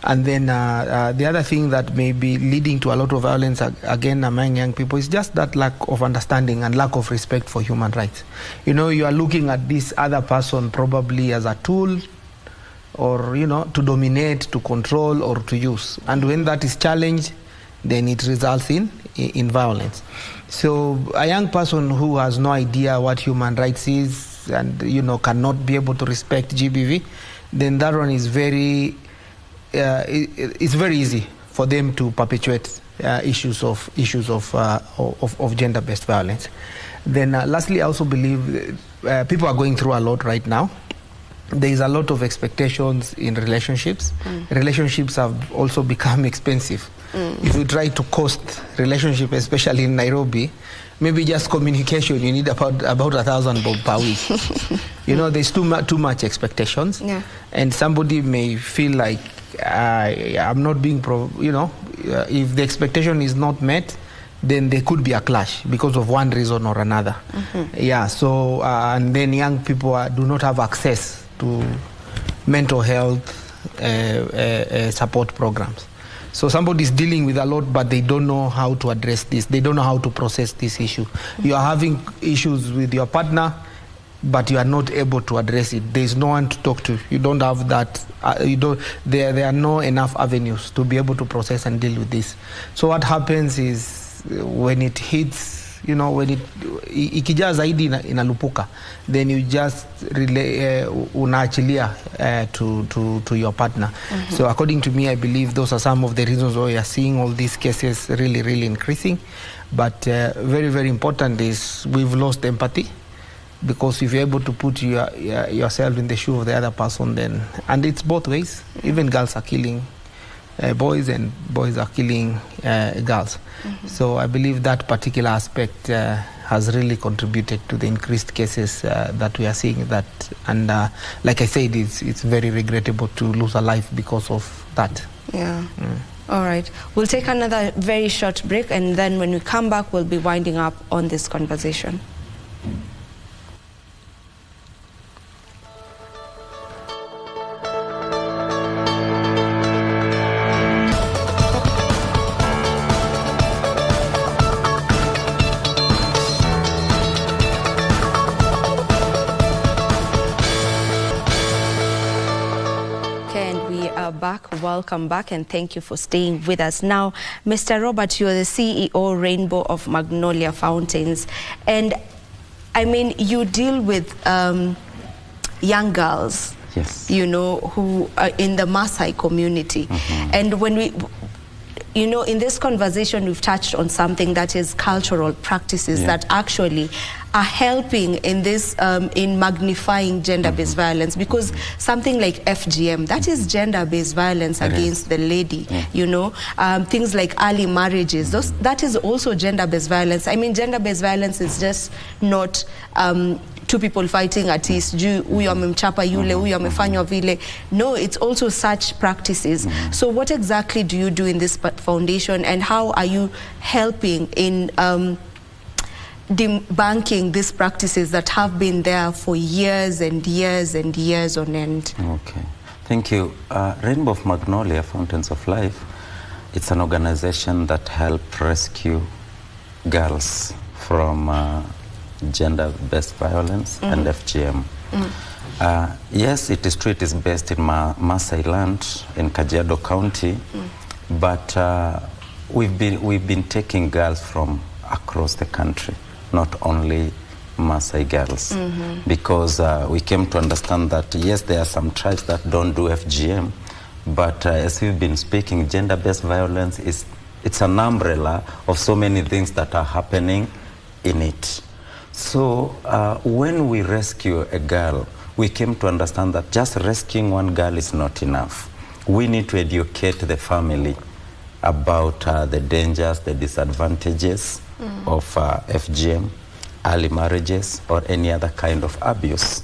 And then the other thing that may be leading to a lot of violence again among young people is just that lack of understanding and lack of respect for human rights. You are looking at this other person probably as a tool, or to dominate, to control, or to use. And when that is challenged, then it results in violence. So a young person who has no idea what human rights is, and cannot be able to respect GBV, then that one is it's very easy for them to perpetuate issues of gender-based violence. Then lastly, I also believe people are going through a lot right now. There is a lot of expectations in relationships. Relationships have also become expensive. If you try to cost relationship, especially in Nairobi, maybe just communication, you need about 1,000 bob per week. You know, there's too much expectations, and somebody may feel like I'm not being, if the expectation is not met, then there could be a clash because of one reason or another. Yeah, so and then young people do not have access to mental health support programs. So somebody is dealing with a lot, but they don't know how to address this. They don't know how to process this issue. You are having issues with your partner, but you are not able to address it. There is no one to talk to. You don't have that. There are no enough avenues to be able to process and deal with this. So what happens is when it hits, when ikija zaidi inalupuka, then you just unaachilia to your partner. So according to me, I believe those are some of the reasons why we are seeing all these cases really increasing. But very, very important is we've lost empathy, because if you're able to put yourself in the shoe of the other person, then, and it's both ways, even girls are killing boys and boys are killing girls. So I believe that particular aspect has really contributed to the increased cases that we are seeing. That, and like I said, it's very regrettable to lose a life because of that. Yeah. All right. We'll take another very short break, and then when we come back, we'll be winding up on this conversation. Welcome back, and thank you for staying with us. Now, Mr. Robert, you're the CEO, Rainbow of Magnolia Fountains, and I mean, you deal with young girls, yes, who are in the Maasai community. And when we, in this conversation, we've touched on something that is cultural practices that actually are helping in this, in magnifying gender-based violence, because something like FGM, that is gender-based violence against the lady, things like early marriages, that is also gender-based violence. I mean, gender-based violence is just not two people fighting at least, huyu amemchapa yule, huyu amefanywa vile. No, it's also such practices. So what exactly do you do in this foundation, and how are you helping in debunking these practices that have been there for years and years and years on end? Okay, thank you. Rainbow of Magnolia Fountains of Life, it's an organization that helps rescue girls from gender-based violence and FGM. Yes, it is true, it is based in Maasai land in Kajiado County, but we've been taking girls from across the country, not only Maasai girls, because we came to understand that yes, there are some tribes that don't do FGM, but as we've been speaking, gender-based violence it's an umbrella of so many things that are happening in it. So when we rescue a girl, we came to understand that just rescuing one girl is not enough. We need to educate the family about the dangers, the disadvantages of FGM, early marriages, or any other kind of abuse.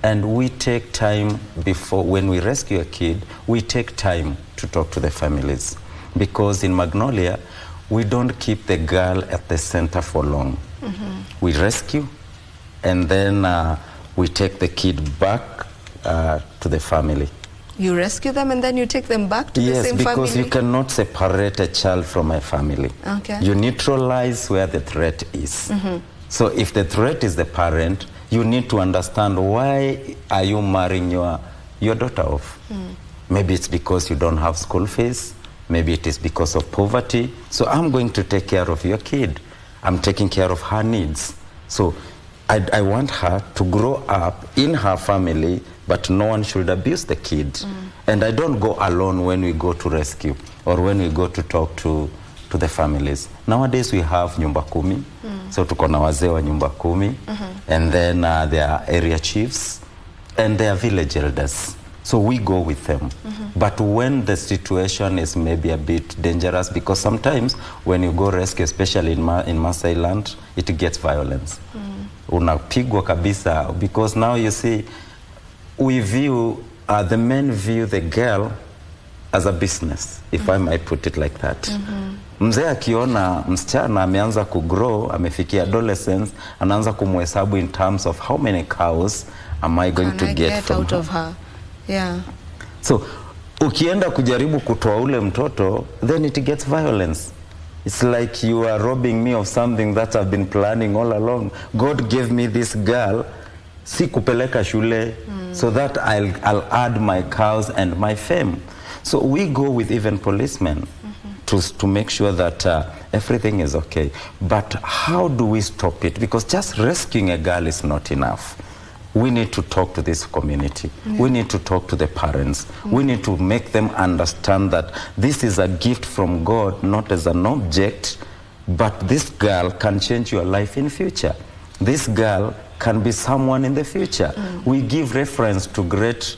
And we take time before, when we rescue a kid, we take time to talk to the families. Because in Magnolia, we don't keep the girl at the center for long. We rescue, and then we take the kid back to the family. You rescue them and then you take them back to the same family? Yes, because you cannot separate a child from a family. Okay. You neutralize where the threat is. So if the threat is the parent, you need to understand, why are you marrying your daughter off? Maybe it's because you don't have school fees. Maybe it is because of poverty. So I'm going to take care of your kid. I'm taking care of her needs. So I want her to grow up in her family, but no one should abuse the kid. And I don't go alone when we go to rescue or when we go to talk to the families. Nowadays we have nyumba kumi, so tuko na wazee wa nyumba kumi, and then there are area chiefs, and there are village elders. So we go with them. But when the situation is maybe a bit dangerous, because sometimes when you go rescue, especially in Maasai land, it gets violence. Unapigwa kabisa, because now you see, we view, the men view the girl as a business, if I might put it like that. Mzee akiona msichana ameanza kugrow, amefikia adolescence, anaanza kumhesabu in terms of how many cows am I going to get from out of her. Yeah. So, ukienda kujaribu kutoa ule mtoto, then it gets violence. It's like you are robbing me of something that I've been planning all along. God gave me this girl, si kupeleka shule, so that I'll add my cows and my fame. So we go with even policemen to make sure that everything is okay. But how do we stop it? Because just rescuing a girl is not enough. We need to talk to this community. We need to talk to the parents. We need to make them understand that this is a gift from God, not as an object, but this girl can change your life in future. This girl can be someone in the future. We give reference to great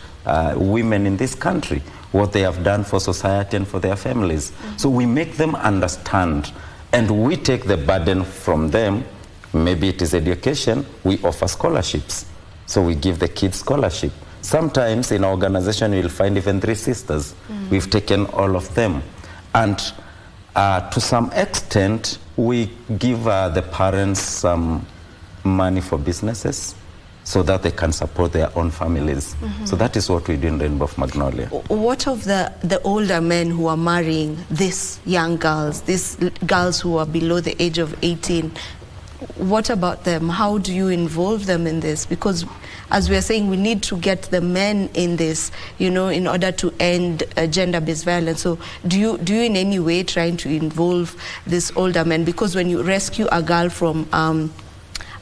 women in this country, what they have done for society and for their families. So we make them understand, and we take the burden from them. Maybe it is education. We offer scholarships. So we give the kids scholarship. Sometimes in our organization you'll find even 3 sisters. We've taken all of them. And to some extent, we give the parents some money for businesses so that they can support their own families. So that is what we do in Rainbow of Magnolia. What of the older men who are marrying these young girls, these girls who are below the age of 18? What about them? How do you involve them in this? Because as we are saying, we need to get the men in this, you know, in order to end gender-based violence. So do you in any way trying to involve these older men? Because when you rescue a girl from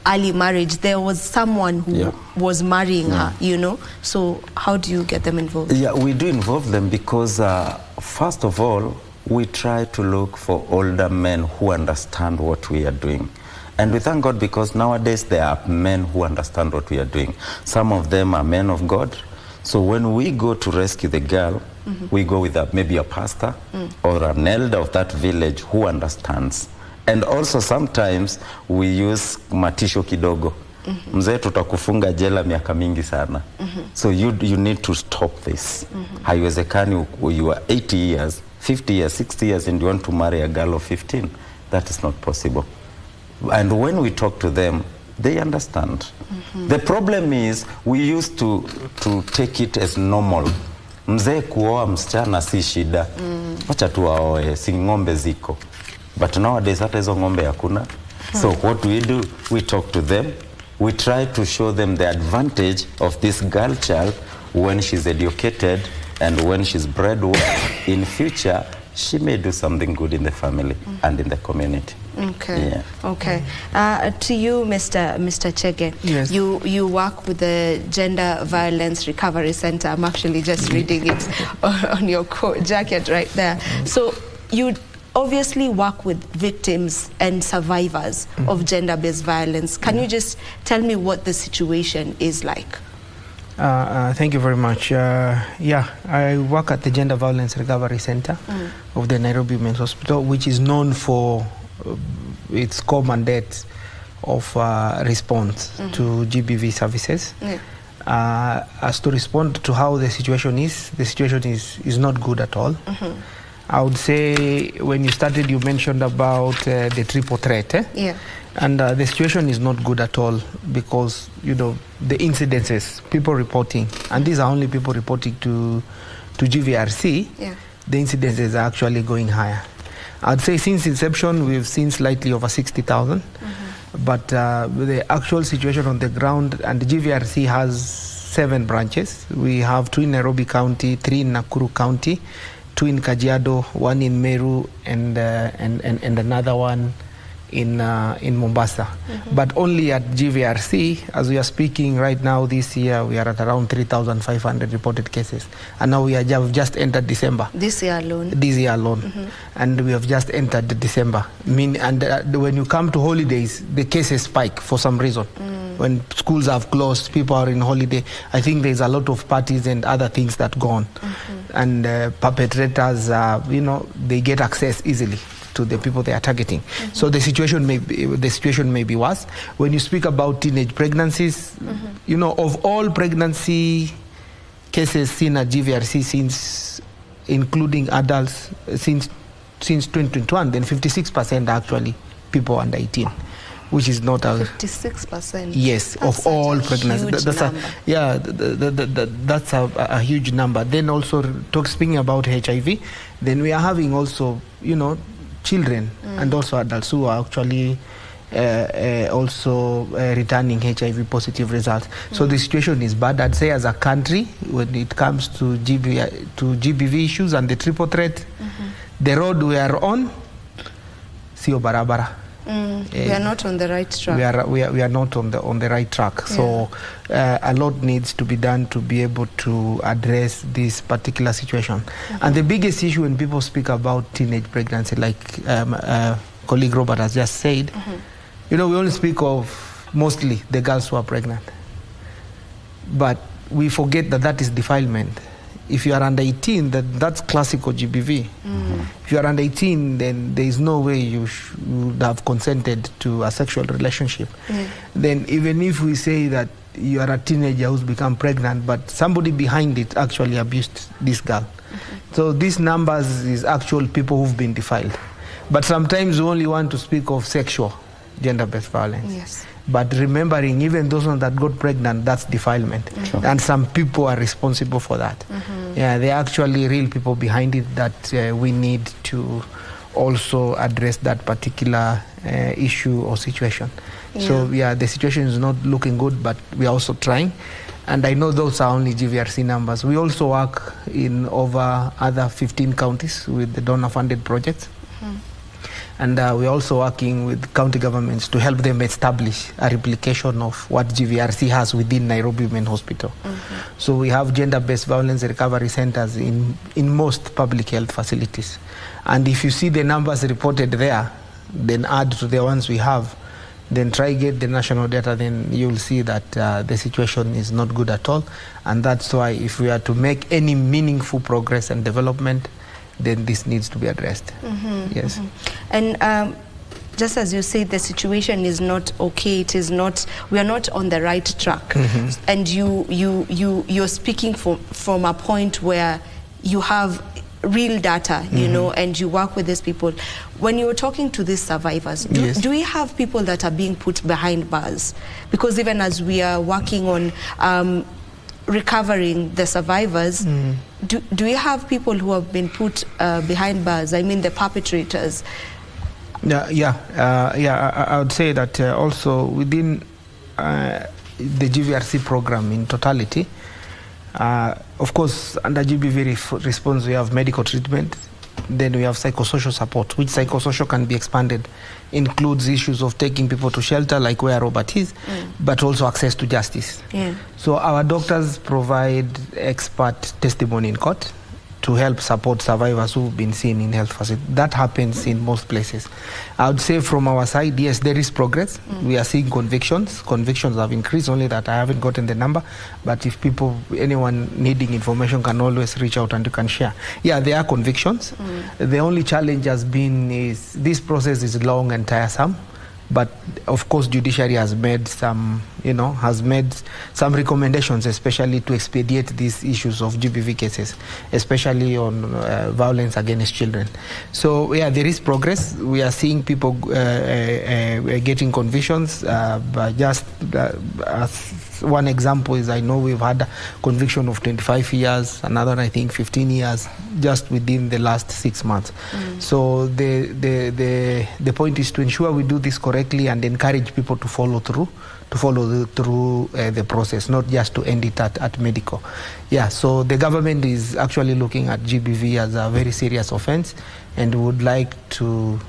early marriage, there was someone who was marrying her, you know. So how do you get them involved? Yeah, we do involve them because first of all, we try to look for older men who understand what we are doing. And we thank God because nowadays there are men who understand what we are doing. Some of them are men of God. So when we go to rescue the girl, we go with maybe a pastor or an elder of that village who understands. And also sometimes we use matisho kidogo. Mzee tutakufunga jela miaka mingi sana. So you need to stop this. Haiwezekani you are 80 years, 50 years, 60 years and you want to marry a girl of 15. That is not possible. And when we talk to them, they understand. The problem is we used to take it as normal. Mzee kuoa msichana si shida. Wacha tu aoe, si ngombe ziko. But nowadays hata hizo ngombe hakuna. So what do? We talk to them. We try to show them the advantage of this girl child when she's educated and when she's bred well. In future, she may do something good in the family and in the community. Okay. Yeah. Okay. To you, Mr. Chege, yes. You work with the Gender Violence Recovery Center. I'm actually just reading it on your coat jacket right there. So you obviously work with victims and survivors of gender-based violence. Can you just tell me what the situation is like? Thank you very much. Yeah, I work at the Gender Violence Recovery Center of the Nairobi Men's Hospital, which is known for its core mandate of response to GBV services. As to respond to how the situation is not good at all. I would say when you started, you mentioned about the triple threat. Yeah. And the situation is not good at all because, you know, the incidences, people reporting, and these are only people reporting to GVRC, the incidences are actually going higher. I'd say since inception, we've seen slightly over 60,000, but the actual situation on the ground, and the GVRC has 7 branches. We have 2 in Nairobi County, 3 in Nakuru County, 2 in Kajiado, 1 in Meru, and another one in Mombasa. But only at GVRC, as we are speaking right now this year, we are at around 3,500 reported cases. And now we've just entered December. This year alone? This year alone. And we have just entered December. When you come to holidays, the cases spike for some reason. When schools have closed, people are in holiday. I think there's a lot of parties and other things that go on. And perpetrators, they get access easily to the people they are targeting. So the situation may be worse. When you speak about teenage pregnancies, of all pregnancy cases seen at GVRC since, including adults, since 2021, then 56% are actually people under 18. Which is not a 56%. Yes, that's of all pregnancies. That's a huge number. Then also speaking about HIV, then we are having also children and also adults who are actually returning HIV positive results. So the situation is bad. I'd say as a country, when it comes to GBV issues and the triple threat, the road we are on, sio barabara. We are not on the right track. We are not on the right track. So a lot needs to be done to be able to address this particular situation. And the biggest issue when people speak about teenage pregnancy, like colleague Robert has just said, we only speak of mostly the girls who are pregnant. But we forget that is defilement. If you are under 18, that's classical GBV. If you are under 18, then there is no way you would have consented to a sexual relationship. Then even if we say that you are a teenager who's become pregnant, but somebody behind it actually abused this girl. So these numbers is actual people who've been defiled. But sometimes we only want to speak of sexual gender-based violence. Yes. But remembering, even those ones that got pregnant, that's defilement. And some people are responsible for that. There are actually real people behind it that we need to also address that particular issue or situation. So the situation is not looking good, but we are also trying. And I know those are only GVRC numbers. We also work in over other 15 counties with the donor-funded projects. And we're also working with county governments to help them establish a replication of what GVRC has within Nairobi Women Hospital. So we have gender-based violence recovery centers in most public health facilities. And if you see the numbers reported there, then add to the ones we have, then try get the national data, then you'll see that the situation is not good at all. And that's why if we are to make any meaningful progress and development, then this needs to be addressed. Yes. And just as you say, the situation is not okay. It is not. We are not on the right track. And you're speaking from a point where you have real data, and you work with these people. When you're talking to these survivors, do we have people that are being put behind bars? Because even as we are working on recovering the survivors, do we have people who have been put behind bars? I mean, the perpetrators. I would say that also within the GVRC program in totality, of course, under GBV response, we have medical treatment. Then we have psychosocial support, which psychosocial can be expanded, includes issues of taking people to shelter, like where Robert is, but also access to justice. So our doctors provide expert testimony in court to help support survivors who've been seen in health facilities. That happens in most places. I would say from our side, yes, there is progress. We are seeing convictions. Convictions have increased, only that I haven't gotten the number. But if anyone needing information can always reach out and you can share. Yeah, there are convictions. The only challenge has been is this process is long and tiresome. But of course, judiciary has made some, some recommendations, especially to expedite these issues of GBV cases, especially on violence against children. So yeah, there is progress. We are seeing people getting convictions, but just one example is, I know we've had a conviction of 25 years, another I think 15 years, just within the last 6 months. So the point is to ensure we do this correctly and encourage people to follow through the process, not just to end it at medical. Yeah, so the government is actually looking at GBV as a very serious offense, and would like to,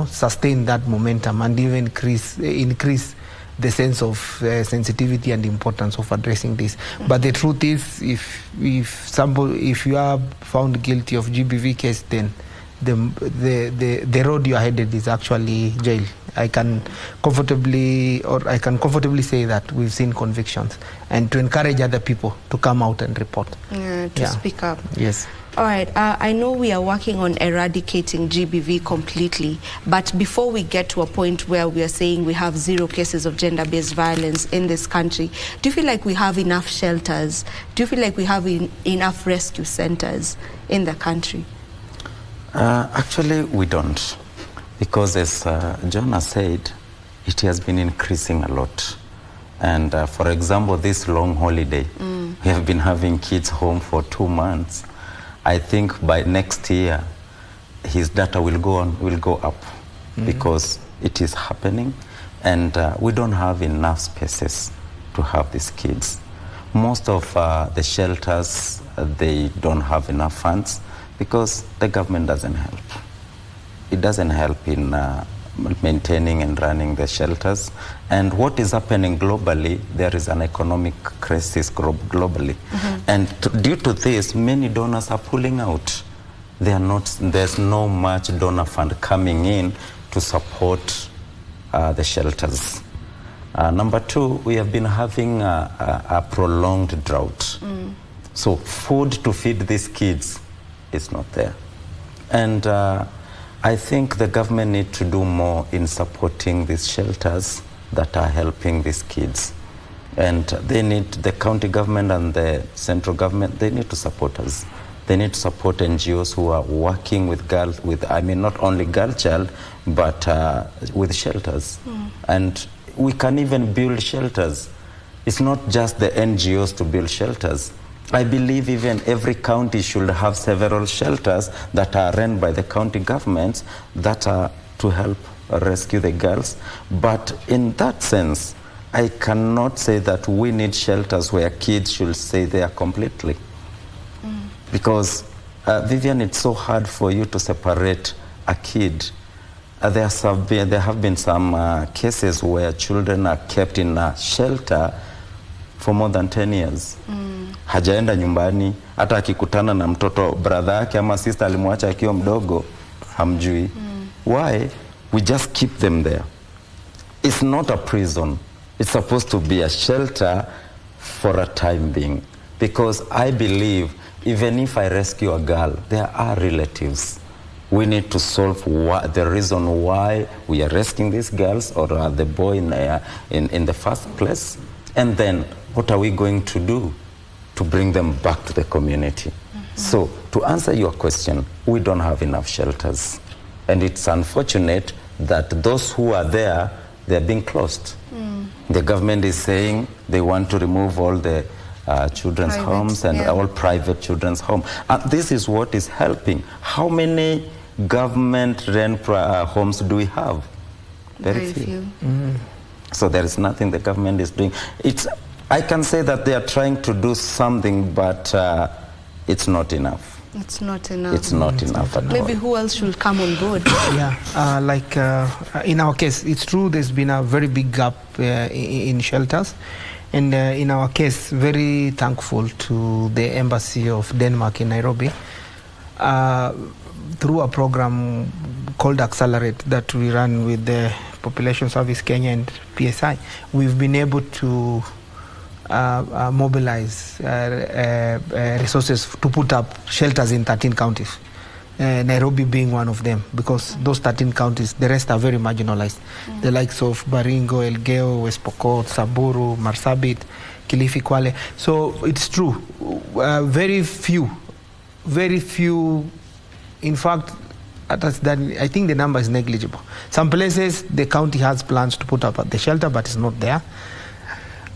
sustain that momentum and even increase the sense of sensitivity and importance of addressing this. But the truth is, if you are found guilty of GBV case, then the road you are headed is actually jail. I can comfortably say that we've seen convictions, and to encourage other people to come out and report. Speak up. Yes. All right, I know we are working on eradicating GBV completely, but before we get to a point where we are saying we have 0 cases of gender-based violence in this country, do you feel like we have enough shelters? Do you feel like we have enough rescue centers in the country? Actually, we don't, because as Jonah said, it has been increasing a lot. And for example, this long holiday, we have been having kids home for 2 months. I think by next year, his data will go up because it is happening, and we don't have enough spaces to have these kids. Most of the shelters, they don't have enough funds because the government doesn't help. It doesn't help in maintaining and running the shelters. And what is happening globally, there is an economic crisis globally. And due to this, many donors are pulling out. There's no much donor fund coming in to support the shelters. Number 2, we have been having a prolonged drought. So food to feed these kids is not there. And I think the government needs to do more in supporting these shelters that are helping these kids. And the county government and the central government, they need to support us. They need to support NGOs who are working with not only girl child, but with shelters. And we can even build shelters. It's not just the NGOs to build shelters. I believe even every county should have several shelters that are run by the county governments that are to help rescue the girls. But in that sense, I cannot say that we need shelters where kids should stay there completely. Because, Vivian, it's so hard for you to separate a kid. There have been some cases where children are kept in a shelter for more than 10 years. Hajaenda nyumbani, hata akikutana na mtoto brother yake ama sister alimwacha akiwa mdogo, hamjui. Why? We just keep them there. It's not a prison. It's supposed to be a shelter for a time being. Because I believe even if I rescue a girl, there are relatives. We need to solve the reason why we are rescuing these girls or the boy in the first place. And then what are we going to do to bring them back to the community? So to answer your question, we don't have enough shelters. And it's unfortunate that those who are there, they're being closed. The government is saying they want to remove all the children's homes and all private children's homes. This is what is helping. How many government-run homes do we have? Very few. So there is nothing the government is doing. I can say that they are trying to do something, but it's not enough. It's not enough. It's not enough at all. Maybe who else should come on board? In our case, it's true there's been a very big gap in shelters. And in our case, very thankful to the Embassy of Denmark in Nairobi. Through a program called Accelerate that we run with the Population Service Kenya and PSI, we've been able to mobilize resources to put up shelters in 13 counties, Nairobi being one of them, because those 13 counties, the rest are very marginalized. The likes of Baringo, Elgeyo, West Pokot, Samburu, Marsabit, Kilifi, Kwale. So it's true, very few, in fact, I think the number is negligible. Some places, the county has plans to put up the shelter, but it's not there.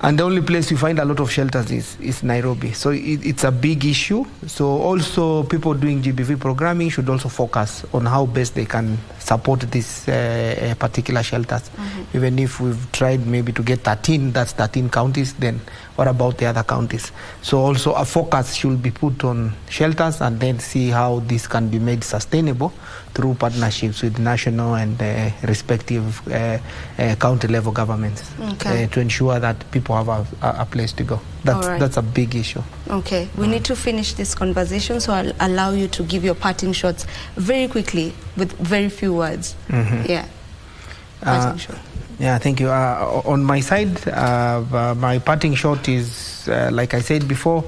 And the only place you find a lot of shelters is Nairobi. So it's a big issue. So also people doing GBV programming should also focus on how best they can support these particular shelters. Even if we've tried maybe to get 13, that's 13 counties, then what about the other counties? So also a focus should be put on shelters and then see how this can be made sustainable through partnerships with national and respective county level governments to ensure that people have a place to go. That's a big issue. Okay, we need to finish this conversation, so I'll allow you to give your parting shots very quickly with very few words. Yeah, parting shot. Yeah, thank you. On my side, my parting shot is, like I said before,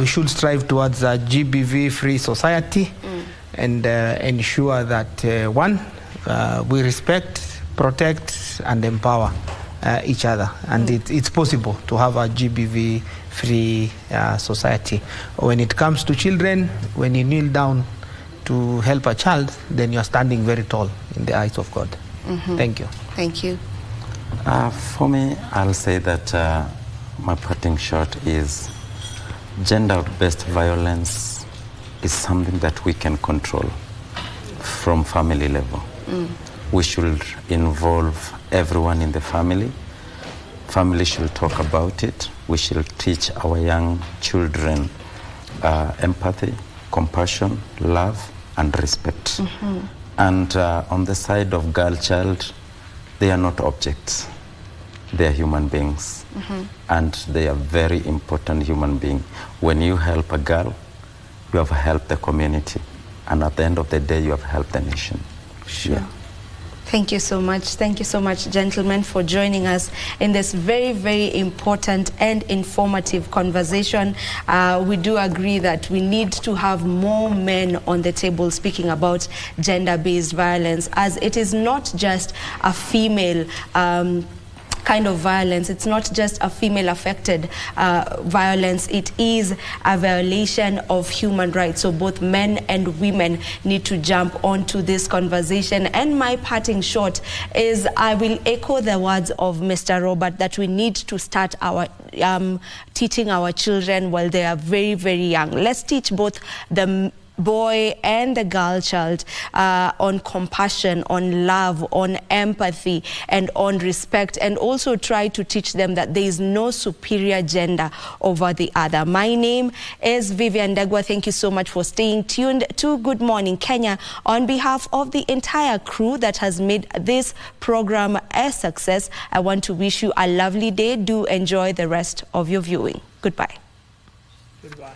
we should strive towards a GBV-free society and ensure that, one, we respect, protect, and empower each other. And it's possible to have a GBV-free society. When it comes to children, when you kneel down to help a child, then you're standing very tall in the eyes of God. Thank you. Thank you. For me, I'll say that my parting shot is gender-based violence is something that we can control from family level. We should involve everyone in the family. Family should talk about it. We should teach our young children empathy, compassion, love, and respect. And on the side of girl child, they are not objects. They are human beings. And they are very important human beings. When you help a girl, you have helped the community. And at the end of the day, you have helped the nation. Sure. Yeah. Thank you so much. Thank you so much, gentlemen, for joining us in this very, very important and informative conversation. We do agree that we need to have more men on the table speaking about gender-based violence, as it is not just a female kind of violence. It's not just a female-affected violence. It is a violation of human rights. So both men and women need to jump onto this conversation. And my parting shot is, I will echo the words of Mr. Robert, that we need to start our teaching our children while they are very, very young. Let's teach both the boy and the girl child on compassion, on love, on empathy, and on respect, and also try to teach them that there is no superior gender over the other. My name is Vivian Dagwa. Thank you so much for staying tuned to Good Morning Kenya. On behalf of the entire crew that has made this program a success, I want to wish you a lovely day. Do enjoy the rest of your viewing. Goodbye. Goodbye.